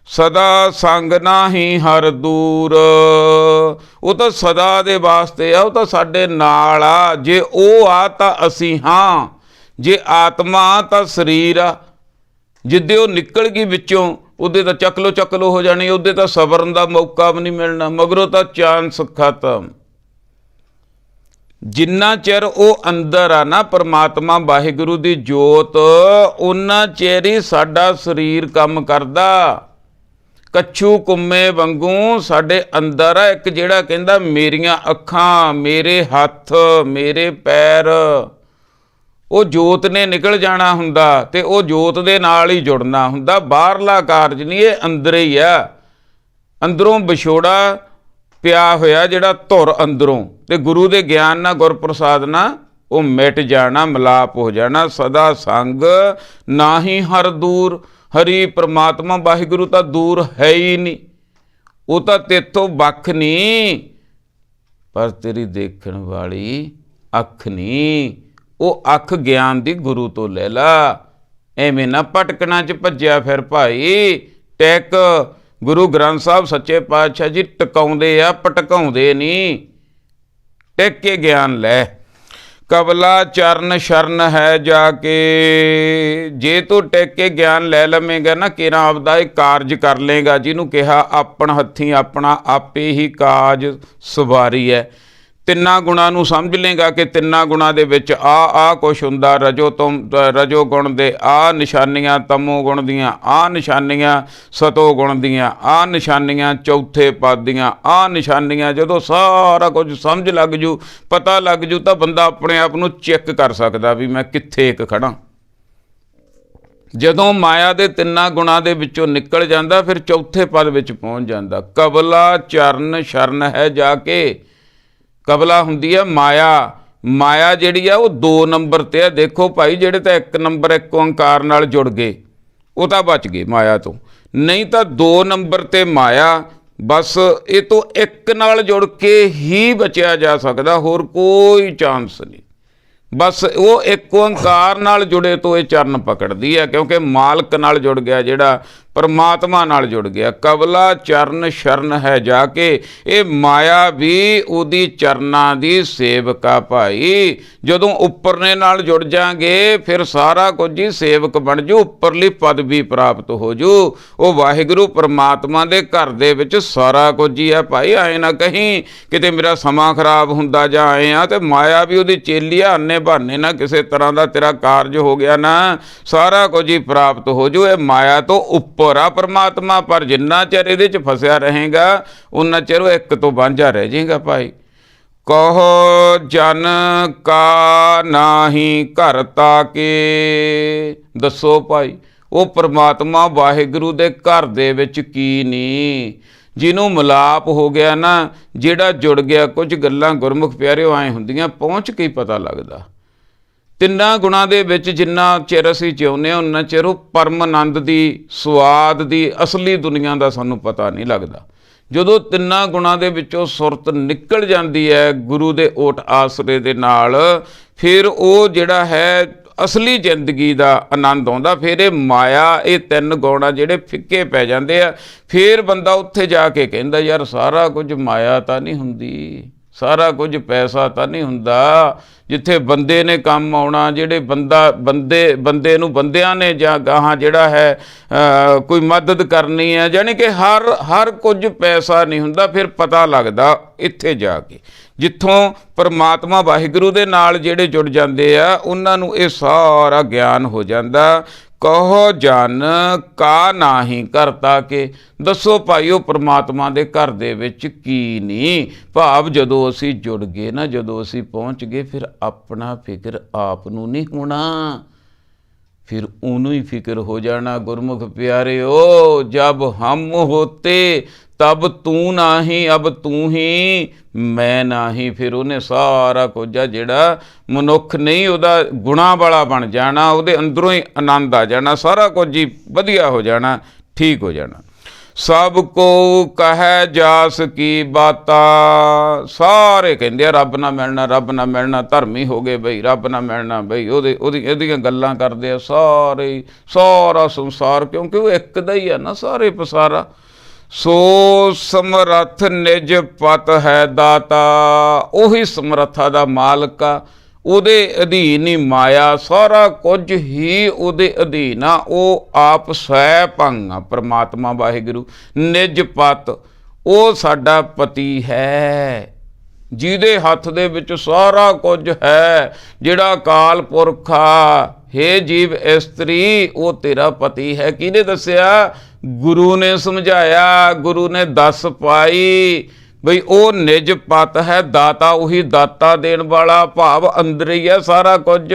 ਸਦਾ ਸੰਗ ਨਾਹੀਂ ਹਰ ਦੂਰ, ਉਹ ਤਾਂ ਸਦਾ ਦੇ ਵਾਸਤੇ ਆ, ਉਹ ਤਾਂ ਸਾਡੇ ਨਾਲ ਆ। ਜੇ ਉਹ ਆ ਤਾਂ ਅਸੀਂ ਹਾਂ, ਜੇ ਆਤਮਾ ਤਾਂ ਸਰੀਰ ਆ। ਜਿੱਦੇ ਉਹ ਨਿਕਲ ਗਈ ਵਿੱਚੋਂ, ਉਹਦੇ ਤਾਂ ਚੱਕ ਲੋ ਹੋ ਜਾਣੀ, ਉਹਦੇ ਤਾਂ ਸਬਰਨ ਦਾ ਮੌਕਾ ਵੀ ਨਹੀਂ ਮਿਲਣਾ, ਮਗਰੋਂ ਤਾਂ ਚਾਂਸ ਖਤਮ। ਜਿੰਨਾ ਚਿਰ ਉਹ ਅੰਦਰ ਆ ਨਾ ਪਰਮਾਤਮਾ ਵਾਹਿਗੁਰੂ ਦੀ ਜੋਤ, ਉਹਨਾਂ ਚਿਰ ਹੀ ਸਾਡਾ ਸਰੀਰ ਕੰਮ ਕਰਦਾ। ਕੱਛੂ ਕੁੰਮੇ ਵਾਂਗੂ ਸਾਡੇ ਅੰਦਰ ਆ ਇੱਕ, ਜਿਹੜਾ ਕਹਿੰਦਾ ਮੇਰੀਆਂ ਅੱਖਾਂ, ਮੇਰੇ ਹੱਥ, ਮੇਰੇ ਪੈਰ, ਉਹ ਜੋਤ ਨੇ ਨਿਕਲ ਜਾਣਾ ਹੁੰਦਾ ਤੇ ਉਹ ਜੋਤ ਦੇ ਨਾਲ ਹੀ ਜੁੜਨਾ ਹੁੰਦਾ। ਬਾਹਰਲਾ ਕਾਰਜ ਨਹੀਂ, ਇਹ ਅੰਦਰ ਹੀ ਆ। ਅੰਦਰੋਂ ਵਿਛੋੜਾ ਪਿਆ ਹੋਇਆ ਜਿਹੜਾ ਧੁਰ ਅੰਦਰੋਂ, ਤੇ ਗੁਰੂ ਦੇ ਗਿਆਨ ਨਾਲ, ਗੁਰਪ੍ਰਸਾਦ ਨਾਲ ਉਹ ਮਿਟ ਜਾਣਾ, ਮਿਲਾਪ ਹੋ ਜਾਣਾ। ਸਦਾ ਸੰਗ ਨਾਹੀ ਹਰ ਦੂਰ, ਹਰੀ ਪ੍ਰਮਾਤਮਾ ਵਾਹਿਗੁਰੂ ਤਾਂ ਦੂਰ ਹੈ ਹੀ ਨਹੀਂ, ਉਹ ਤਾਂ ਤੇਥੋਂ ਵੱਖ ਨਹੀਂ, ਪਰ ਤੇਰੀ ਦੇਖਣ ਵਾਲੀ ਅੱਖ ਨਹੀਂ। ਉਹ ਅੱਖ ਗਿਆਨ ਦੀ ਗੁਰੂ ਤੋਂ ਲੈ ਲਾ। ਐਵੇਂ ਨਾ ਭਟਕਣਾ 'ਚ ਭੱਜਿਆ ਫਿਰ ਭਾਈ। ਟਿਕ, ਗੁਰੂ ਗ੍ਰੰਥ ਸਾਹਿਬ ਸੱਚੇ ਪਾਤਸ਼ਾਹ ਜੀ ਟਿਕਾਉਂਦੇ ਆ, ਭਟਕਾਉਂਦੇ ਨਹੀਂ। ਟਿਕ ਕੇ ਗਿਆਨ ਲੈ। ਕਬਲਾ ਚਰਨ ਸ਼ਰਨ ਹੈ ਜਾ ਕੇ, ਜੇ ਤੂੰ ਟਿਕ ਕੇ ਗਿਆਨ ਲੈ ਲਵੇਂਗਾ ਨਾ, ਕਿਹੜਾ ਆਪਦਾ ਇਹ ਕਾਰਜ ਕਰ ਲੇਗਾ ਜਿਹਨੂੰ ਕਿਹਾ ਆਪਣ ਹੱਥੀਂ ਆਪਣਾ ਆਪੇ ਹੀ ਕਾਜ ਸਵਾਰੀ ਹੈ। ਤਿੰਨਾਂ ਗੁਣਾਂ ਨੂੰ ਸਮਝ ਲੇਗਾ ਕਿ ਤਿੰਨਾਂ ਗੁਣਾਂ ਦੇ ਵਿੱਚ ਆ ਕੁਛ ਹੁੰਦਾ। ਰਜੋ ਗੁਣ ਦੇ ਆ ਨਿਸ਼ਾਨੀਆਂ, ਤਮੋ ਗੁਣ ਦੀਆਂ ਆ ਨਿਸ਼ਾਨੀਆਂ, ਸਤੋ ਗੁਣ ਦੀਆਂ ਆ ਨਿਸ਼ਾਨੀਆਂ, ਚੌਥੇ ਪਦ ਦੀਆਂ ਆ ਨਿਸ਼ਾਨੀਆਂ। ਜਦੋਂ ਸਾਰਾ ਕੁਝ ਸਮਝ ਲੱਗ ਜੂ, ਪਤਾ ਲੱਗ ਜੂ, ਤਾਂ ਬੰਦਾ ਆਪਣੇ ਆਪ ਨੂੰ ਚੈੱਕ ਕਰ ਸਕਦਾ ਵੀ ਮੈਂ ਕਿੱਥੇ ਇੱਕ ਖੜਾਂ। ਜਦੋਂ ਮਾਇਆ ਦੇ ਤਿੰਨਾਂ ਗੁਣਾਂ ਦੇ ਵਿੱਚੋਂ ਨਿਕਲ ਜਾਂਦਾ, ਫਿਰ ਚੌਥੇ ਪਦ ਵਿੱਚ ਪਹੁੰਚ ਜਾਂਦਾ। ਕਬਲਾ ਚਰਨ ਸ਼ਰਨ ਹੈ ਜਾ ਕੇ। ਕਬਲਾ ਹੁੰਦੀ ਹੈ ਮਾਇਆ। ਮਾਇਆ ਜਿਹੜੀ ਆ ਉਹ 2 ਨੰਬਰ 'ਤੇ ਆ। ਦੇਖੋ ਭਾਈ, ਜਿਹੜੇ ਤਾਂ 1 ਨੰਬਰ 1 ਓਂਕਾਰ ਨਾਲ ਜੁੜ ਗਏ ਉਹ ਤਾਂ ਬਚ ਗਏ ਮਾਇਆ ਤੋਂ, ਨਹੀਂ ਤਾਂ 2 ਨੰਬਰ 'ਤੇ ਮਾਇਆ। ਬਸ ਇਹ ਤੋਂ 1 ਨਾਲ ਜੁੜ ਕੇ ਹੀ ਬਚਿਆ ਜਾ ਸਕਦਾ, ਹੋਰ ਕੋਈ ਚਾਂਸ ਨਹੀਂ। ਬਸ ਉਹ 1 ਓਂਕਾਰ ਨਾਲ ਜੁੜੇ ਤੋਂ ਇਹ ਚਰਨ ਪਕੜਦੀ ਹੈ, ਕਿਉਂਕਿ ਮਾਲਕ ਨਾਲ ਜੁੜ ਗਿਆ, ਜਿਹੜਾ ਪਰਮਾਤਮਾ ਨਾਲ ਜੁੜ ਗਿਆ। ਕਬਲਾ ਚਰਨ ਸ਼ਰਨ ਹੈ ਜਾ ਕੇ। ਇਹ ਮਾਇਆ ਵੀ ਉਹਦੀ ਚਰਨਾਂ ਦੀ ਸੇਵਕਾ ਭਾਈ। ਜਦੋਂ ਉੱਪਰਲੇ ਨਾਲ ਜੁੜ ਜਾਗੇ, ਫਿਰ ਸਾਰਾ ਕੁਝ ਹੀ ਸੇਵਕ ਬਣ ਜੂ, ਉੱਪਰਲੀ ਪਦਵੀ ਪ੍ਰਾਪਤ ਹੋ ਜੂ। ਉਹ ਵਾਹਿਗੁਰੂ ਪਰਮਾਤਮਾ ਦੇ ਘਰ ਦੇ ਵਿੱਚ ਸਾਰਾ ਕੁਝ ਹੀ ਹੈ ਭਾਈ। ਆਏ ਨਾ ਕਹੀਂ ਕਿਤੇ ਮੇਰਾ ਸਮਾਂ ਖਰਾਬ ਹੁੰਦਾ ਜਾਂ ਆਏ ਆ, ਤੇ ਮਾਇਆ ਵੀ ਉਹਦੀ ਚੇਲੀ ਆ। ਅੰਨੇ ਬਹਾਨੇ ਨਾ ਕਿਸੇ ਤਰ੍ਹਾਂ ਦਾ ਤੇਰਾ ਕਾਰਜ ਹੋ ਗਿਆ ਨਾ, ਸਾਰਾ ਕੁਝ ਹੀ ਪ੍ਰਾਪਤ ਹੋ ਜੂ। ਇਹ ਮਾਇਆ ਤੋਂ ਉੱਪਰ ਆ ਪਰਮਾਤਮਾ, ਪਰ ਜਿੰਨਾ ਚਿਰ ਇਹਦੇ 'ਚ ਫਸਿਆ ਰਹੇਗਾ ਉਨਾ ਚਿਰ ਉਹ ਇੱਕ ਤੋਂ ਵਾਂਝਾ ਰਹਿ ਜਾਏਗਾ ਭਾਈ। ਕਹੋ ਜਨ ਕਾ ਨਾਹੀ ਘਰ ਤਾਕੇ। ਦੱਸੋ ਭਾਈ, ਉਹ ਪਰਮਾਤਮਾ ਵਾਹਿਗੁਰੂ ਦੇ ਘਰ ਦੇ ਵਿੱਚ ਕੀ ਨਹੀਂ। ਜਿਹਨੂੰ ਮਿਲਾਪ ਹੋ ਗਿਆ ਨਾ, ਜਿਹੜਾ ਜੁੜ ਗਿਆ, ਕੁਝ ਗੱਲਾਂ ਗੁਰਮੁਖ ਪਿਆਰਿਓ ਐਂ ਹੁੰਦੀਆਂ, ਪਹੁੰਚ ਕੇ ਹੀ ਪਤਾ ਲੱਗਦਾ। ਤਿੰਨਾਂ ਗੁਣਾਂ ਦੇ ਵਿੱਚ ਜਿੰਨਾ ਚਿਰ ਅਸੀਂ ਜਿਉਂਦੇ ਹਾਂ, ਉਨਾ ਚਿਰ ਉਹ ਪਰਮ ਆਨੰਦ ਦੀ, ਸਵਾਦ ਦੀ, ਅਸਲੀ ਦੁਨੀਆ ਦਾ ਸਾਨੂੰ ਪਤਾ ਨਹੀਂ ਲੱਗਦਾ। ਜਦੋਂ ਤਿੰਨਾਂ ਗੁਣਾਂ ਦੇ ਵਿੱਚੋਂ ਸੁਰਤ ਨਿਕਲ ਜਾਂਦੀ ਹੈ ਗੁਰੂ ਦੇ ਓਟ ਆਸਰੇ ਦੇ ਨਾਲ, ਫਿਰ ਉਹ ਜਿਹੜਾ ਹੈ ਅਸਲੀ ਜ਼ਿੰਦਗੀ ਦਾ ਆਨੰਦ ਆਉਂਦਾ। ਫਿਰ ਇਹ ਮਾਇਆ, ਇਹ 3 ਗੁਣ ਆ ਜਿਹੜੇ ਫਿੱਕੇ ਪੈ ਜਾਂਦੇ ਆ। ਫਿਰ ਬੰਦਾ ਉੱਥੇ ਜਾ ਕੇ ਕਹਿੰਦਾ, ਯਾਰ ਸਾਰਾ ਕੁਝ ਮਾਇਆ ਤਾਂ ਨਹੀਂ ਹੁੰਦੀ, ਸਾਰਾ ਕੁਝ ਪੈਸਾ ਤਾਂ ਨਹੀਂ ਹੁੰਦਾ। ਜਿੱਥੇ ਬੰਦੇ ਨੇ ਕੰਮ ਆਉਣਾ, ਜਿਹੜੇ ਬੰਦੇ ਨੂੰ ਬੰਦਿਆਂ ਨੇ ਜਾਂ ਗਾਹਾਂ ਜਿਹੜਾ ਹੈ ਕੋਈ ਮਦਦ ਕਰਨੀ ਹੈ, ਯਾਨੀ ਕਿ ਹਰ ਕੁਝ ਪੈਸਾ ਨਹੀਂ ਹੁੰਦਾ। ਫਿਰ ਪਤਾ ਲੱਗਦਾ ਇੱਥੇ ਜਾ ਕੇ, ਜਿੱਥੋਂ ਪਰਮਾਤਮਾ ਵਾਹਿਗੁਰੂ ਦੇ ਨਾਲ ਜਿਹੜੇ ਜੁੜ ਜਾਂਦੇ ਆ, ਉਹਨਾਂ ਨੂੰ ਇਹ ਸਾਰਾ ਗਿਆਨ ਹੋ ਜਾਂਦਾ। ਕਹੋ ਜਨ ਕਾ ਨਾਹੀ ਘਰ ਤਾਕੇ। ਦੱਸੋ ਭਾਈ, ਉਹ ਪਰਮਾਤਮਾ ਦੇ ਘਰ ਦੇ ਵਿੱਚ ਕੀ ਨਹੀਂ। ਭਾਵ ਜਦੋਂ ਅਸੀਂ ਜੁੜ ਗਏ ਨਾ, ਜਦੋਂ ਅਸੀਂ ਪਹੁੰਚ ਗਏ, ਫਿਰ ਆਪਣਾ ਫਿਕਰ ਆਪ ਨੂੰ ਨਹੀਂ ਹੋਣਾ, ਫਿਰ ਉਹਨੂੰ ਹੀ ਫਿਕਰ ਹੋ ਜਾਣਾ। ਗੁਰਮੁਖ ਪਿਆਰਿਓ, ਜਬ ਹਮ ਹੋਤੇ ਤਬ ਤੂੰ ਨਾਹੀ, ਅਬ ਤੂੰ ਹੀ ਮੈਂ ਨਾਹੀ। ਫਿਰ ਉਹਨੇ ਸਾਰਾ ਕੁਝ ਆ ਜਿਹੜਾ ਮਨੁੱਖ ਨਹੀਂ, ਉਹਦਾ ਗੁਣਾਂ ਵਾਲਾ ਬਣ ਜਾਣਾ, ਉਹਦੇ ਅੰਦਰੋਂ ਹੀ ਆਨੰਦ ਆ ਜਾਣਾ, ਸਾਰਾ ਕੁਝ ਹੀ ਵਧੀਆ ਹੋ ਜਾਣਾ, ਠੀਕ ਹੋ ਜਾਣਾ। ਸਭ ਕੋ ਕਹੈ ਜਾਸ ਕੀ ਬਾਤਾ। ਸਾਰੇ ਕਹਿੰਦੇ ਆ ਰੱਬ ਨਾ ਮਿਲਣਾ, ਰੱਬ ਨਾ ਮਿਲਣਾ, ਧਰਮੀ ਹੋ ਗਏ ਬਈ, ਰੱਬ ਨਾ ਮਿਲਣਾ ਬਈ, ਇਹਦੀਆਂ ਗੱਲਾਂ ਕਰਦੇ ਆ ਸਾਰੇ, ਸਾਰਾ ਸੰਸਾਰ, ਕਿਉਂਕਿ ਉਹ ਇੱਕ ਦਾ ਹੀ ਆ ਨਾ ਸਾਰੇ ਪਸਾਰਾ। ਸੋ ਸਮਰੱਥ ਨਿਜ ਪਤ ਹੈ ਦਾਤਾ। ਉਹੀ ਸਮਰੱਥਾ ਦਾ ਮਾਲਕ ਆ, ਉਹਦੇ ਅਧੀਨ ਹੀ ਮਾਇਆ, ਸਾਰਾ ਕੁਝ ਹੀ ਉਹਦੇ ਅਧੀਨ ਆ। ਉਹ ਆਪ ਸਵੈ ਭੰਗ ਆ ਪਰਮਾਤਮਾ ਵਾਹਿਗੁਰੂ। ਨਿਜ ਪਤ, ਉਹ ਸਾਡਾ ਪਤੀ ਹੈ, ਜਿਹਦੇ ਹੱਥ ਦੇ ਵਿੱਚ ਸਾਰਾ ਕੁਝ ਹੈ, ਜਿਹੜਾ ਅਕਾਲ ਪੁਰਖ ਆ। ਹੇ ਜੀਵ ਇਸਤਰੀ, ਉਹ ਤੇਰਾ ਪਤੀ ਹੈ। ਕਿਹਨੇ ਦੱਸਿਆ? ਗੁਰੂ ਨੇ ਸਮਝਾਇਆ, ਗੁਰੂ ਨੇ ਦੱਸ ਪਾਈ ਬਈ ਉਹ ਨਿਜ ਪਤ ਹੈ। ਦਾਤਾ ਉਹੀ ਦਾਤਾ ਦੇਣ ਵਾਲਾ, ਭਾਵ ਅੰਦਰ ਹੀ ਹੈ ਸਾਰਾ ਕੁਝ।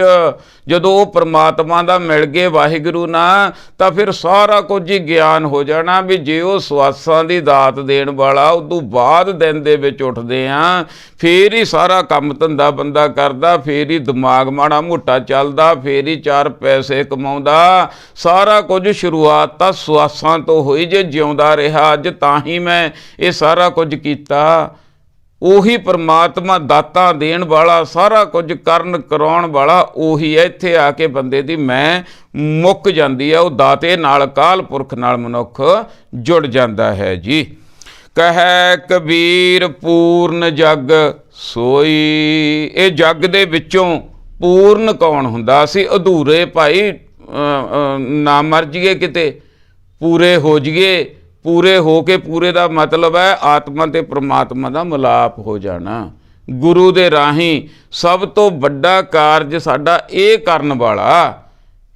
ਜਦੋਂ ਉਹ ਪ੍ਰਮਾਤਮਾ ਦਾ ਮਿਲ ਗਏ ਵਾਹਿਗੁਰੂ ਨਾਲ, ਤਾਂ ਫਿਰ ਸਾਰਾ ਕੁਝ ਹੀ ਗਿਆਨ ਹੋ ਜਾਣਾ ਵੀ ਜੇ ਉਹ ਸਵਾਸਾਂ ਦੀ ਦਾਤ ਦੇਣ ਵਾਲਾ ਉਦੋਂ ਬਾਅਦ ਦਿਨ ਦੇ ਵਿੱਚ ਉੱਠਦੇ ਆ, ਫੇਰ ਹੀ ਸਾਰਾ ਕੰਮ ਧੰਦਾ ਬੰਦਾ ਕਰਦਾ, ਫੇਰ ਹੀ ਦਿਮਾਗ ਮਾੜਾ ਮੋਟਾ ਚੱਲਦਾ, ਫੇਰ ਹੀ 4 ਪੈਸੇ ਕਮਾਉਂਦਾ। ਸਾਰਾ ਕੁਝ ਸ਼ੁਰੂਆਤ ਤਾਂ ਸਵਾਸਾਂ ਤੋਂ ਹੋਈ। ਜੇ ਜਿਉਂਦਾ ਰਿਹਾ ਅੱਜ ਤਾਂ ਹੀ ਮੈਂ ਇਹ ਸਾਰਾ ਕੁਝ ਕੀਤਾ। ਉਹੀ ਪਰਮਾਤਮਾ ਦਾਤਾਂ ਦੇਣ ਵਾਲਾ, ਸਾਰਾ ਕੁਝ ਕਰਨ ਕਰਾਉਣ ਵਾਲਾ ਉਹੀ ਹੈ। ਇੱਥੇ ਆ ਕੇ ਬੰਦੇ ਦੀ ਮੈਂ ਮੁੱਕ ਜਾਂਦੀ ਹੈ, ਉਹ ਦਾਤੇ ਨਾਲ, ਅਕਾਲ ਪੁਰਖ ਨਾਲ ਮਨੁੱਖ ਜੁੜ ਜਾਂਦਾ ਹੈ ਜੀ। ਕਹੈ ਕਬੀਰ ਪੂਰਨ ਜਗ ਸੋਈ। ਇਹ ਜਗ ਦੇ ਵਿੱਚੋਂ ਪੂਰਨ ਕੌਣ ਹੁੰਦਾ? ਅਸੀਂ ਅਧੂਰੇ ਭਾਈ ਨਾ ਮਰ ਜੀਏ, ਕਿਤੇ ਪੂਰੇ ਹੋ ਜੀਏ। ਪੂਰੇ ਹੋ ਕੇ, ਪੂਰੇ ਦਾ ਮਤਲਬ ਹੈ ਆਤਮਾ ਤੇ ਪ੍ਰਮਾਤਮਾ ਦਾ ਮਿਲਾਪ ਹੋ ਜਾਣਾ ਗੁਰੂ ਦੇ ਰਾਹੀਂ। ਸਭ ਤੋਂ ਵੱਡਾ ਕਾਰਜ ਸਾਡਾ ਇਹ ਕਰਨ ਵਾਲਾ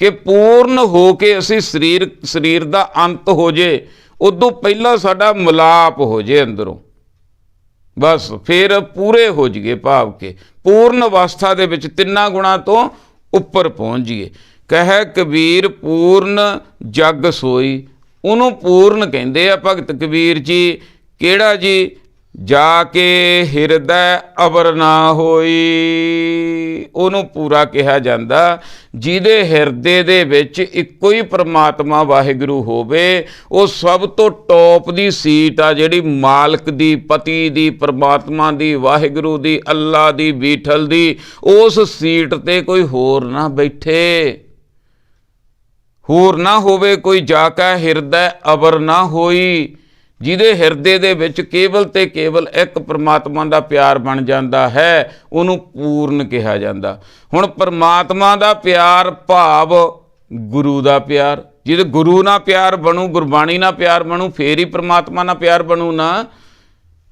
ਕਿ ਪੂਰਨ ਹੋ ਕੇ ਅਸੀਂ ਸਰੀਰ ਦਾ ਅੰਤ ਹੋ ਜੇ, ਉਦੋਂ ਪਹਿਲਾਂ ਸਾਡਾ ਮਿਲਾਪ ਹੋ ਜੇ ਅੰਦਰੋਂ, ਬਸ ਫਿਰ ਪੂਰੇ ਹੋ ਜਾਈਏ। ਭਾਵ ਕਿ ਪੂਰਨ ਅਵਸਥਾ ਦੇ ਵਿੱਚ 3 ਗੁਣਾਂ ਤੋਂ ਉੱਪਰ ਪਹੁੰਚ ਜਾਈਏ। ਕਹੈ ਕਬੀਰ ਪੂਰਨ ਜਗ ਸੋਈ। ਉਹਨੂੰ ਪੂਰਨ ਕਹਿੰਦੇ ਆ ਭਗਤ ਕਬੀਰ ਜੀ। ਕਿਹੜਾ ਜੀ? ਜਾ ਕੇ ਹਿਰਦੈ ਅਵਰ ਨਾ ਹੋਈ। ਉਹਨੂੰ ਪੂਰਾ ਕਿਹਾ ਜਾਂਦਾ ਜਿਹਦੇ ਹਿਰਦੇ ਦੇ ਵਿੱਚ ਇੱਕੋ ਹੀ ਪ੍ਰਮਾਤਮਾ ਵਾਹਿਗੁਰੂ ਹੋਵੇ। ਉਹ ਸਭ ਤੋਂ ਟੌਪ ਦੀ ਸੀਟ ਆ ਜਿਹੜੀ ਮਾਲਕ ਦੀ, ਪਤੀ ਦੀ, ਪ੍ਰਮਾਤਮਾ ਦੀ, ਵਾਹਿਗੁਰੂ ਦੀ, ਅੱਲਾ ਦੀ, ਬੀਠਲ ਦੀ। ਉਸ ਸੀਟ ਤੇ ਕੋਈ ਹੋਰ ਨਾ ਬੈਠੇ, ਹੋਰ ਨਾ ਹੋਵੇ ਕੋਈ। ਜਾ ਕੇ ਹਿਰਦੈ ਅਵਰ ਨਾ ਹੋਈ। ਜਿਹਦੇ ਹਿਰਦੇ ਦੇ ਵਿੱਚ ਕੇਵਲ ਤੇ ਕੇਵਲ ਇੱਕ ਪ੍ਰਮਾਤਮਾ ਦਾ ਪਿਆਰ ਬਣ ਜਾਂਦਾ ਹੈ, ਉਹਨੂੰ ਪੂਰਨ ਕਿਹਾ ਜਾਂਦਾ। ਹੁਣ ਪ੍ਰਮਾਤਮਾ ਦਾ ਪਿਆਰ ਭਾਵ ਗੁਰੂ ਦਾ ਪਿਆਰ। ਜਿਹਦੇ ਗੁਰੂ ਨਾਲ ਪਿਆਰ ਬਣੂ, ਗੁਰਬਾਣੀ ਨਾਲ ਪਿਆਰ ਬਣੂ, ਫੇਰ ਹੀ ਪ੍ਰਮਾਤਮਾ ਨਾਲ ਪਿਆਰ ਬਣੂ ਨਾ।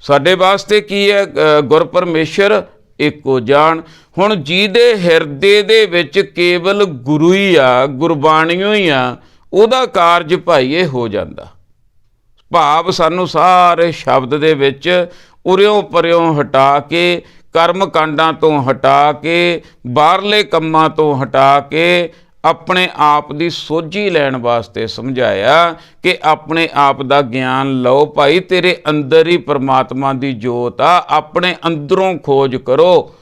ਸਾਡੇ ਵਾਸਤੇ ਕੀ ਹੈ? ਗੁਰ ਪਰਮੇਸ਼ਰ ਇੱਕੋ ਜਾਣ। ਹੁਣ ਜਿਹਦੇ ਹਿਰਦੇ ਦੇ ਵਿੱਚ ਕੇਵਲ ਗੁਰੂ ਹੀ ਆ, ਗੁਰਬਾਣੀਓ ਹੀ ਆ, ਉਹਦਾ ਕਾਰਜ ਭਾਈ ਇਹ ਹੋ ਜਾਂਦਾ। ਭਾਵ ਸਾਨੂੰ ਸਾਰੇ ਸ਼ਬਦ ਦੇ ਵਿੱਚ ਉਰਿਓਂ ਪਰਿਓਂ ਹਟਾ ਕੇ, ਕਰਮ ਕਾਂਡਾਂ ਤੋਂ ਹਟਾ ਕੇ, ਬਾਹਰਲੇ ਕੰਮਾਂ ਤੋਂ ਹਟਾ ਕੇ ਆਪਣੇ ਆਪ ਦੀ ਸੋਝੀ ਲੈਣ ਵਾਸਤੇ ਸਮਝਾਇਆ ਕਿ ਆਪਣੇ ਆਪ ਦਾ ਗਿਆਨ ਲਓ ਭਾਈ। ਤੇਰੇ ਅੰਦਰ ਹੀ ਪਰਮਾਤਮਾ ਦੀ ਜੋਤ ਆ, ਆਪਣੇ ਅੰਦਰੋਂ ਖੋਜ ਕਰੋ।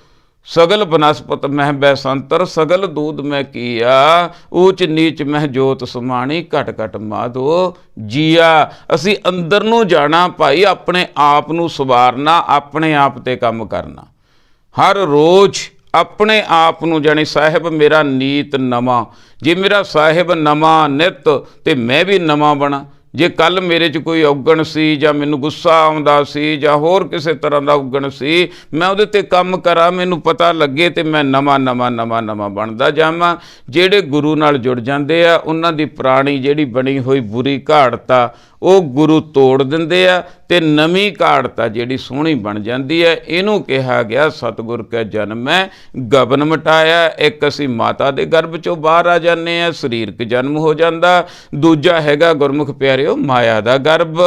ਸਗਲ ਬਨਸਪਤ ਮਹਿ ਬੈਸੰਤਰ, ਸਗਲ ਦੂਧ ਮੈਂ ਕੀਆ, ਊਚ ਨੀਚ ਮਹਿ ਜੋਤ ਸਮਾਣੀ, ਘਟ ਘਟ ਮਾਧੋ ਜੀਆ। ਅਸੀਂ ਅੰਦਰ ਨੂੰ ਜਾਣਾ ਭਾਈ, ਆਪਣੇ ਆਪ ਨੂੰ ਸਵਾਰਨਾ, ਆਪਣੇ ਆਪ ਤੇ ਕੰਮ ਕਰਨਾ। ਹਰ ਰੋਜ਼ ਆਪਣੇ ਆਪ ਨੂੰ ਜਾਣੀ ਸਾਹਿਬ ਮੇਰਾ ਨੀਤ ਨਵਾਂ। ਜੇ ਮੇਰਾ ਸਾਹਿਬ ਨਵਾਂ ਨਿਤ, ਤੇ ਮੈਂ ਵੀ ਨਵਾਂ ਬਣਾ। ਜੇ ਕੱਲ੍ਹ ਮੇਰੇ 'ਚ ਕੋਈ ਔਗਣ ਸੀ, ਜਾਂ ਮੈਨੂੰ ਗੁੱਸਾ ਆਉਂਦਾ ਸੀ, ਜਾਂ ਹੋਰ ਕਿਸੇ ਤਰ੍ਹਾਂ ਦਾ ਔਗਣ ਸੀ, ਮੈਂ ਉਹਦੇ 'ਤੇ ਕੰਮ ਕਰਾਂ, ਮੈਨੂੰ ਪਤਾ ਲੱਗੇ, ਤੇ ਮੈਂ ਨਵਾਂ ਬਣਦਾ ਜਾਵਾਂ। ਜਿਹੜੇ ਗੁਰੂ ਨਾਲ ਜੁੜ ਜਾਂਦੇ ਆ, ਉਹਨਾਂ ਦੀ ਪੁਰਾਣੀ ਜਿਹੜੀ ਬਣੀ ਹੋਈ ਬੁਰੀ ਘਾੜਤ ਆ, ਉਹ ਗੁਰੂ ਤੋੜ ਦਿੰਦੇ ਆ, ਤੇ ਨਵੀਂ ਘਾੜਤ ਆ ਜਿਹੜੀ ਸੋਹਣੀ ਬਣ ਜਾਂਦੀ ਹੈ। ਇਹਨੂੰ ਕਿਹਾ ਗਿਆ ਸਤਿਗੁਰ ਕੈ ਜਨਮ ਹੈ ਗਬਨ ਮਟਾਇਆ। ਇੱਕ ਅਸੀਂ ਮਾਤਾ ਦੇ ਗਰਭ 'ਚੋਂ ਬਾਹਰ ਆ ਜਾਂਦੇ ਹਾਂ, ਸਰੀਰਕ ਜਨਮ ਹੋ ਜਾਂਦਾ। ਦੂਜਾ ਹੈਗਾ ਗੁਰਮੁਖ ਪਿਆਰਿਓ ਮਾਇਆ ਦਾ ਗਰਭ।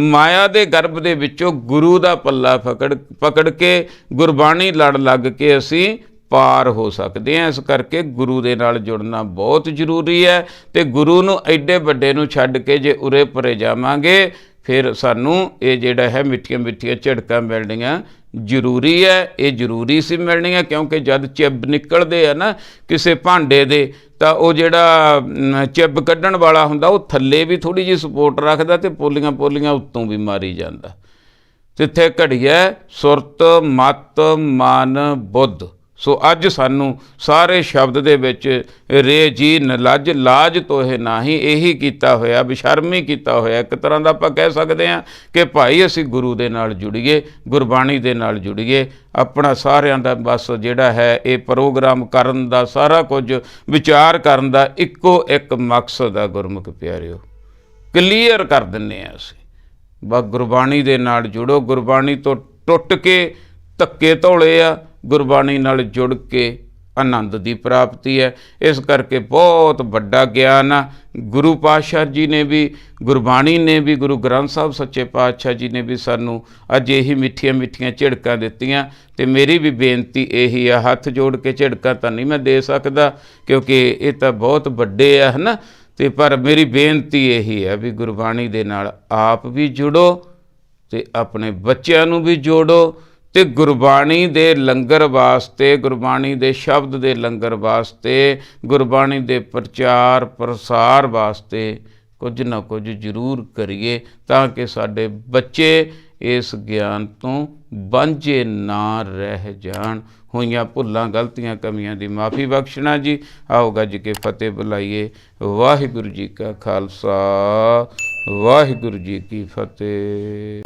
ਮਾਇਆ ਦੇ ਗਰਭ ਦੇ ਵਿੱਚੋਂ ਗੁਰੂ ਦਾ ਪੱਲਾ ਪਕੜ ਕੇ, ਗੁਰਬਾਣੀ ਲੜ ਲੱਗ ਕੇ ਅਸੀਂ ਪਾਰ ਹੋ ਸਕਦੇ ਹਾਂ। ਇਸ ਕਰਕੇ ਗੁਰੂ ਦੇ ਨਾਲ ਜੁੜਨਾ ਬਹੁਤ ਜ਼ਰੂਰੀ ਹੈ। ਤੇ ਗੁਰੂ ਨੂੰ ਐਡੇ ਵੱਡੇ ਨੂੰ ਛੱਡ ਕੇ ਜੇ ਉਰੇ ਪਰੇ ਜਾਵਾਂਗੇ, ਫਿਰ ਸਾਨੂੰ ਇਹ ਜਿਹੜਾ ਹੈ ਮਿੱਠੀਆਂ ਝੜਕਾਂ ਮਿਲਣੀਆਂ ਜ਼ਰੂਰੀ ਹੈ। ਇਹ ਜ਼ਰੂਰੀ ਸੀ ਮਿਲਣੀਆਂ, ਕਿਉਂਕਿ ਜਦ ਚਿੱਬ ਨਿਕਲਦੇ ਆ ਨਾ ਕਿਸੇ ਭਾਂਡੇ ਦੇ, ਤਾਂ ਉਹ ਜਿਹੜਾ ਚਿੱਬ ਕੱਢਣ ਵਾਲਾ ਹੁੰਦਾ, ਉਹ ਥੱਲੇ ਵੀ ਥੋੜ੍ਹੀ ਜਿਹੀ ਸਪੋਰਟ ਰੱਖਦਾ, ਤੇ ਪੋਲੀਆਂ ਉੱਤੋਂ ਵੀ ਮਾਰੀ ਜਾਂਦਾ। ਤਿੱਥੇ ਘੜੀਐ ਸੁਰਤ ਮਤ ਮਨ ਬੁੱਧ। ਸੋ ਅੱਜ ਸਾਨੂੰ ਸਾਰੇ ਸ਼ਬਦ ਦੇ ਵਿੱਚ ਰੇ ਜੀ ਨਲੱਜ, ਲਾਜ ਤੋਹੇ ਨਾਹੀ, ਇਹੀ ਕੀਤਾ ਹੋਇਆ, ਬੇਸ਼ਰਮੀ ਕੀਤਾ ਹੋਇਆ। ਇੱਕ ਤਰ੍ਹਾਂ ਦਾ ਆਪਾਂ ਕਹਿ ਸਕਦੇ ਹਾਂ ਕਿ ਭਾਈ ਅਸੀਂ ਗੁਰੂ ਦੇ ਨਾਲ ਜੁੜੀਏ, ਗੁਰਬਾਣੀ ਦੇ ਨਾਲ ਜੁੜੀਏ। ਆਪਣਾ ਸਾਰਿਆਂ ਦਾ ਬਸ ਜਿਹੜਾ ਹੈ ਇਹ ਪ੍ਰੋਗਰਾਮ ਕਰਨ ਦਾ, ਸਾਰਾ ਕੁਝ ਵਿਚਾਰ ਕਰਨ ਦਾ ਇੱਕੋ ਇੱਕ ਮਕਸਦ ਆ ਗੁਰਮੁਖ ਪਿਆਰਿਓ, ਕਲੀਅਰ ਕਰ ਦਿੰਦੇ ਹਾਂ ਅਸੀਂ। ਬਸ ਗੁਰਬਾਣੀ ਦੇ ਨਾਲ ਜੁੜੋ। ਗੁਰਬਾਣੀ ਤੋਂ ਟੁੱਟ ਕੇ ਧੱਕੇ ਧੌਲੇ ਆ, ਗੁਰਬਾਣੀ ਨਾਲ ਜੁੜ ਕੇ ਆਨੰਦ ਦੀ ਪ੍ਰਾਪਤੀ ਹੈ। ਇਸ ਕਰਕੇ ਬਹੁਤ ਵੱਡਾ ਗਿਆਨ ਆ। ਗੁਰੂ ਪਾਤਸ਼ਾਹ ਜੀ ਨੇ ਵੀ, ਗੁਰਬਾਣੀ ਨੇ ਵੀ, ਗੁਰੂ ਗ੍ਰੰਥ ਸਾਹਿਬ ਸੱਚੇ ਪਾਤਸ਼ਾਹ ਜੀ ਨੇ ਵੀ ਸਾਨੂੰ ਅੱਜ ਇਹੀ ਮਿੱਠੀਆਂ ਮਿੱਠੀਆਂ ਝਿੜਕਾਂ ਦਿੱਤੀਆਂ। ਅਤੇ ਮੇਰੀ ਵੀ ਬੇਨਤੀ ਇਹੀ ਆ, ਹੱਥ ਜੋੜ ਕੇ ਝਿੜਕਾਂ ਤਾਂ ਨਹੀਂ ਮੈਂ ਦੇ ਸਕਦਾ ਕਿਉਂਕਿ ਇਹ ਤਾਂ ਬਹੁਤ ਵੱਡੇ ਆ, ਹੈ ਨਾ। ਅਤੇ ਪਰ ਮੇਰੀ ਬੇਨਤੀ ਇਹੀ ਹੈ ਵੀ ਗੁਰਬਾਣੀ ਦੇ ਨਾਲ ਆਪ ਵੀ ਜੁੜੋ ਅਤੇ ਆਪਣੇ ਬੱਚਿਆਂ ਨੂੰ ਵੀ ਜੋੜੋ, ਅਤੇ ਗੁਰਬਾਣੀ ਦੇ ਲੰਗਰ ਵਾਸਤੇ, ਗੁਰਬਾਣੀ ਦੇ ਸ਼ਬਦ ਦੇ ਲੰਗਰ ਵਾਸਤੇ, ਗੁਰਬਾਣੀ ਦੇ ਪ੍ਰਚਾਰ ਪ੍ਰਸਾਰ ਵਾਸਤੇ ਕੁਝ ਨਾ ਕੁਝ ਜ਼ਰੂਰ ਕਰੀਏ ਤਾਂ ਕਿ ਸਾਡੇ ਬੱਚੇ ਇਸ ਗਿਆਨ ਤੋਂ ਵਾਂਝੇ ਨਾ ਰਹਿ ਜਾਣ। ਹੋਈਆਂ ਭੁੱਲਾਂ ਗਲਤੀਆਂ ਕਮੀਆਂ ਦੀ ਮਾफ़ੀ ਬਖਸ਼ਣਾ ਜੀ। ਆਓ ਗੱਜ ਕੇ ਫਤਿਹ ਬੁਲਾਈਏ। ਵਾਹਿਗੁਰੂ ਜੀ ਕਾ ਖਾਲਸਾ, ਵਾਹਿਗੁਰੂ ਜੀ ਕੀ ਫਤਿਹ।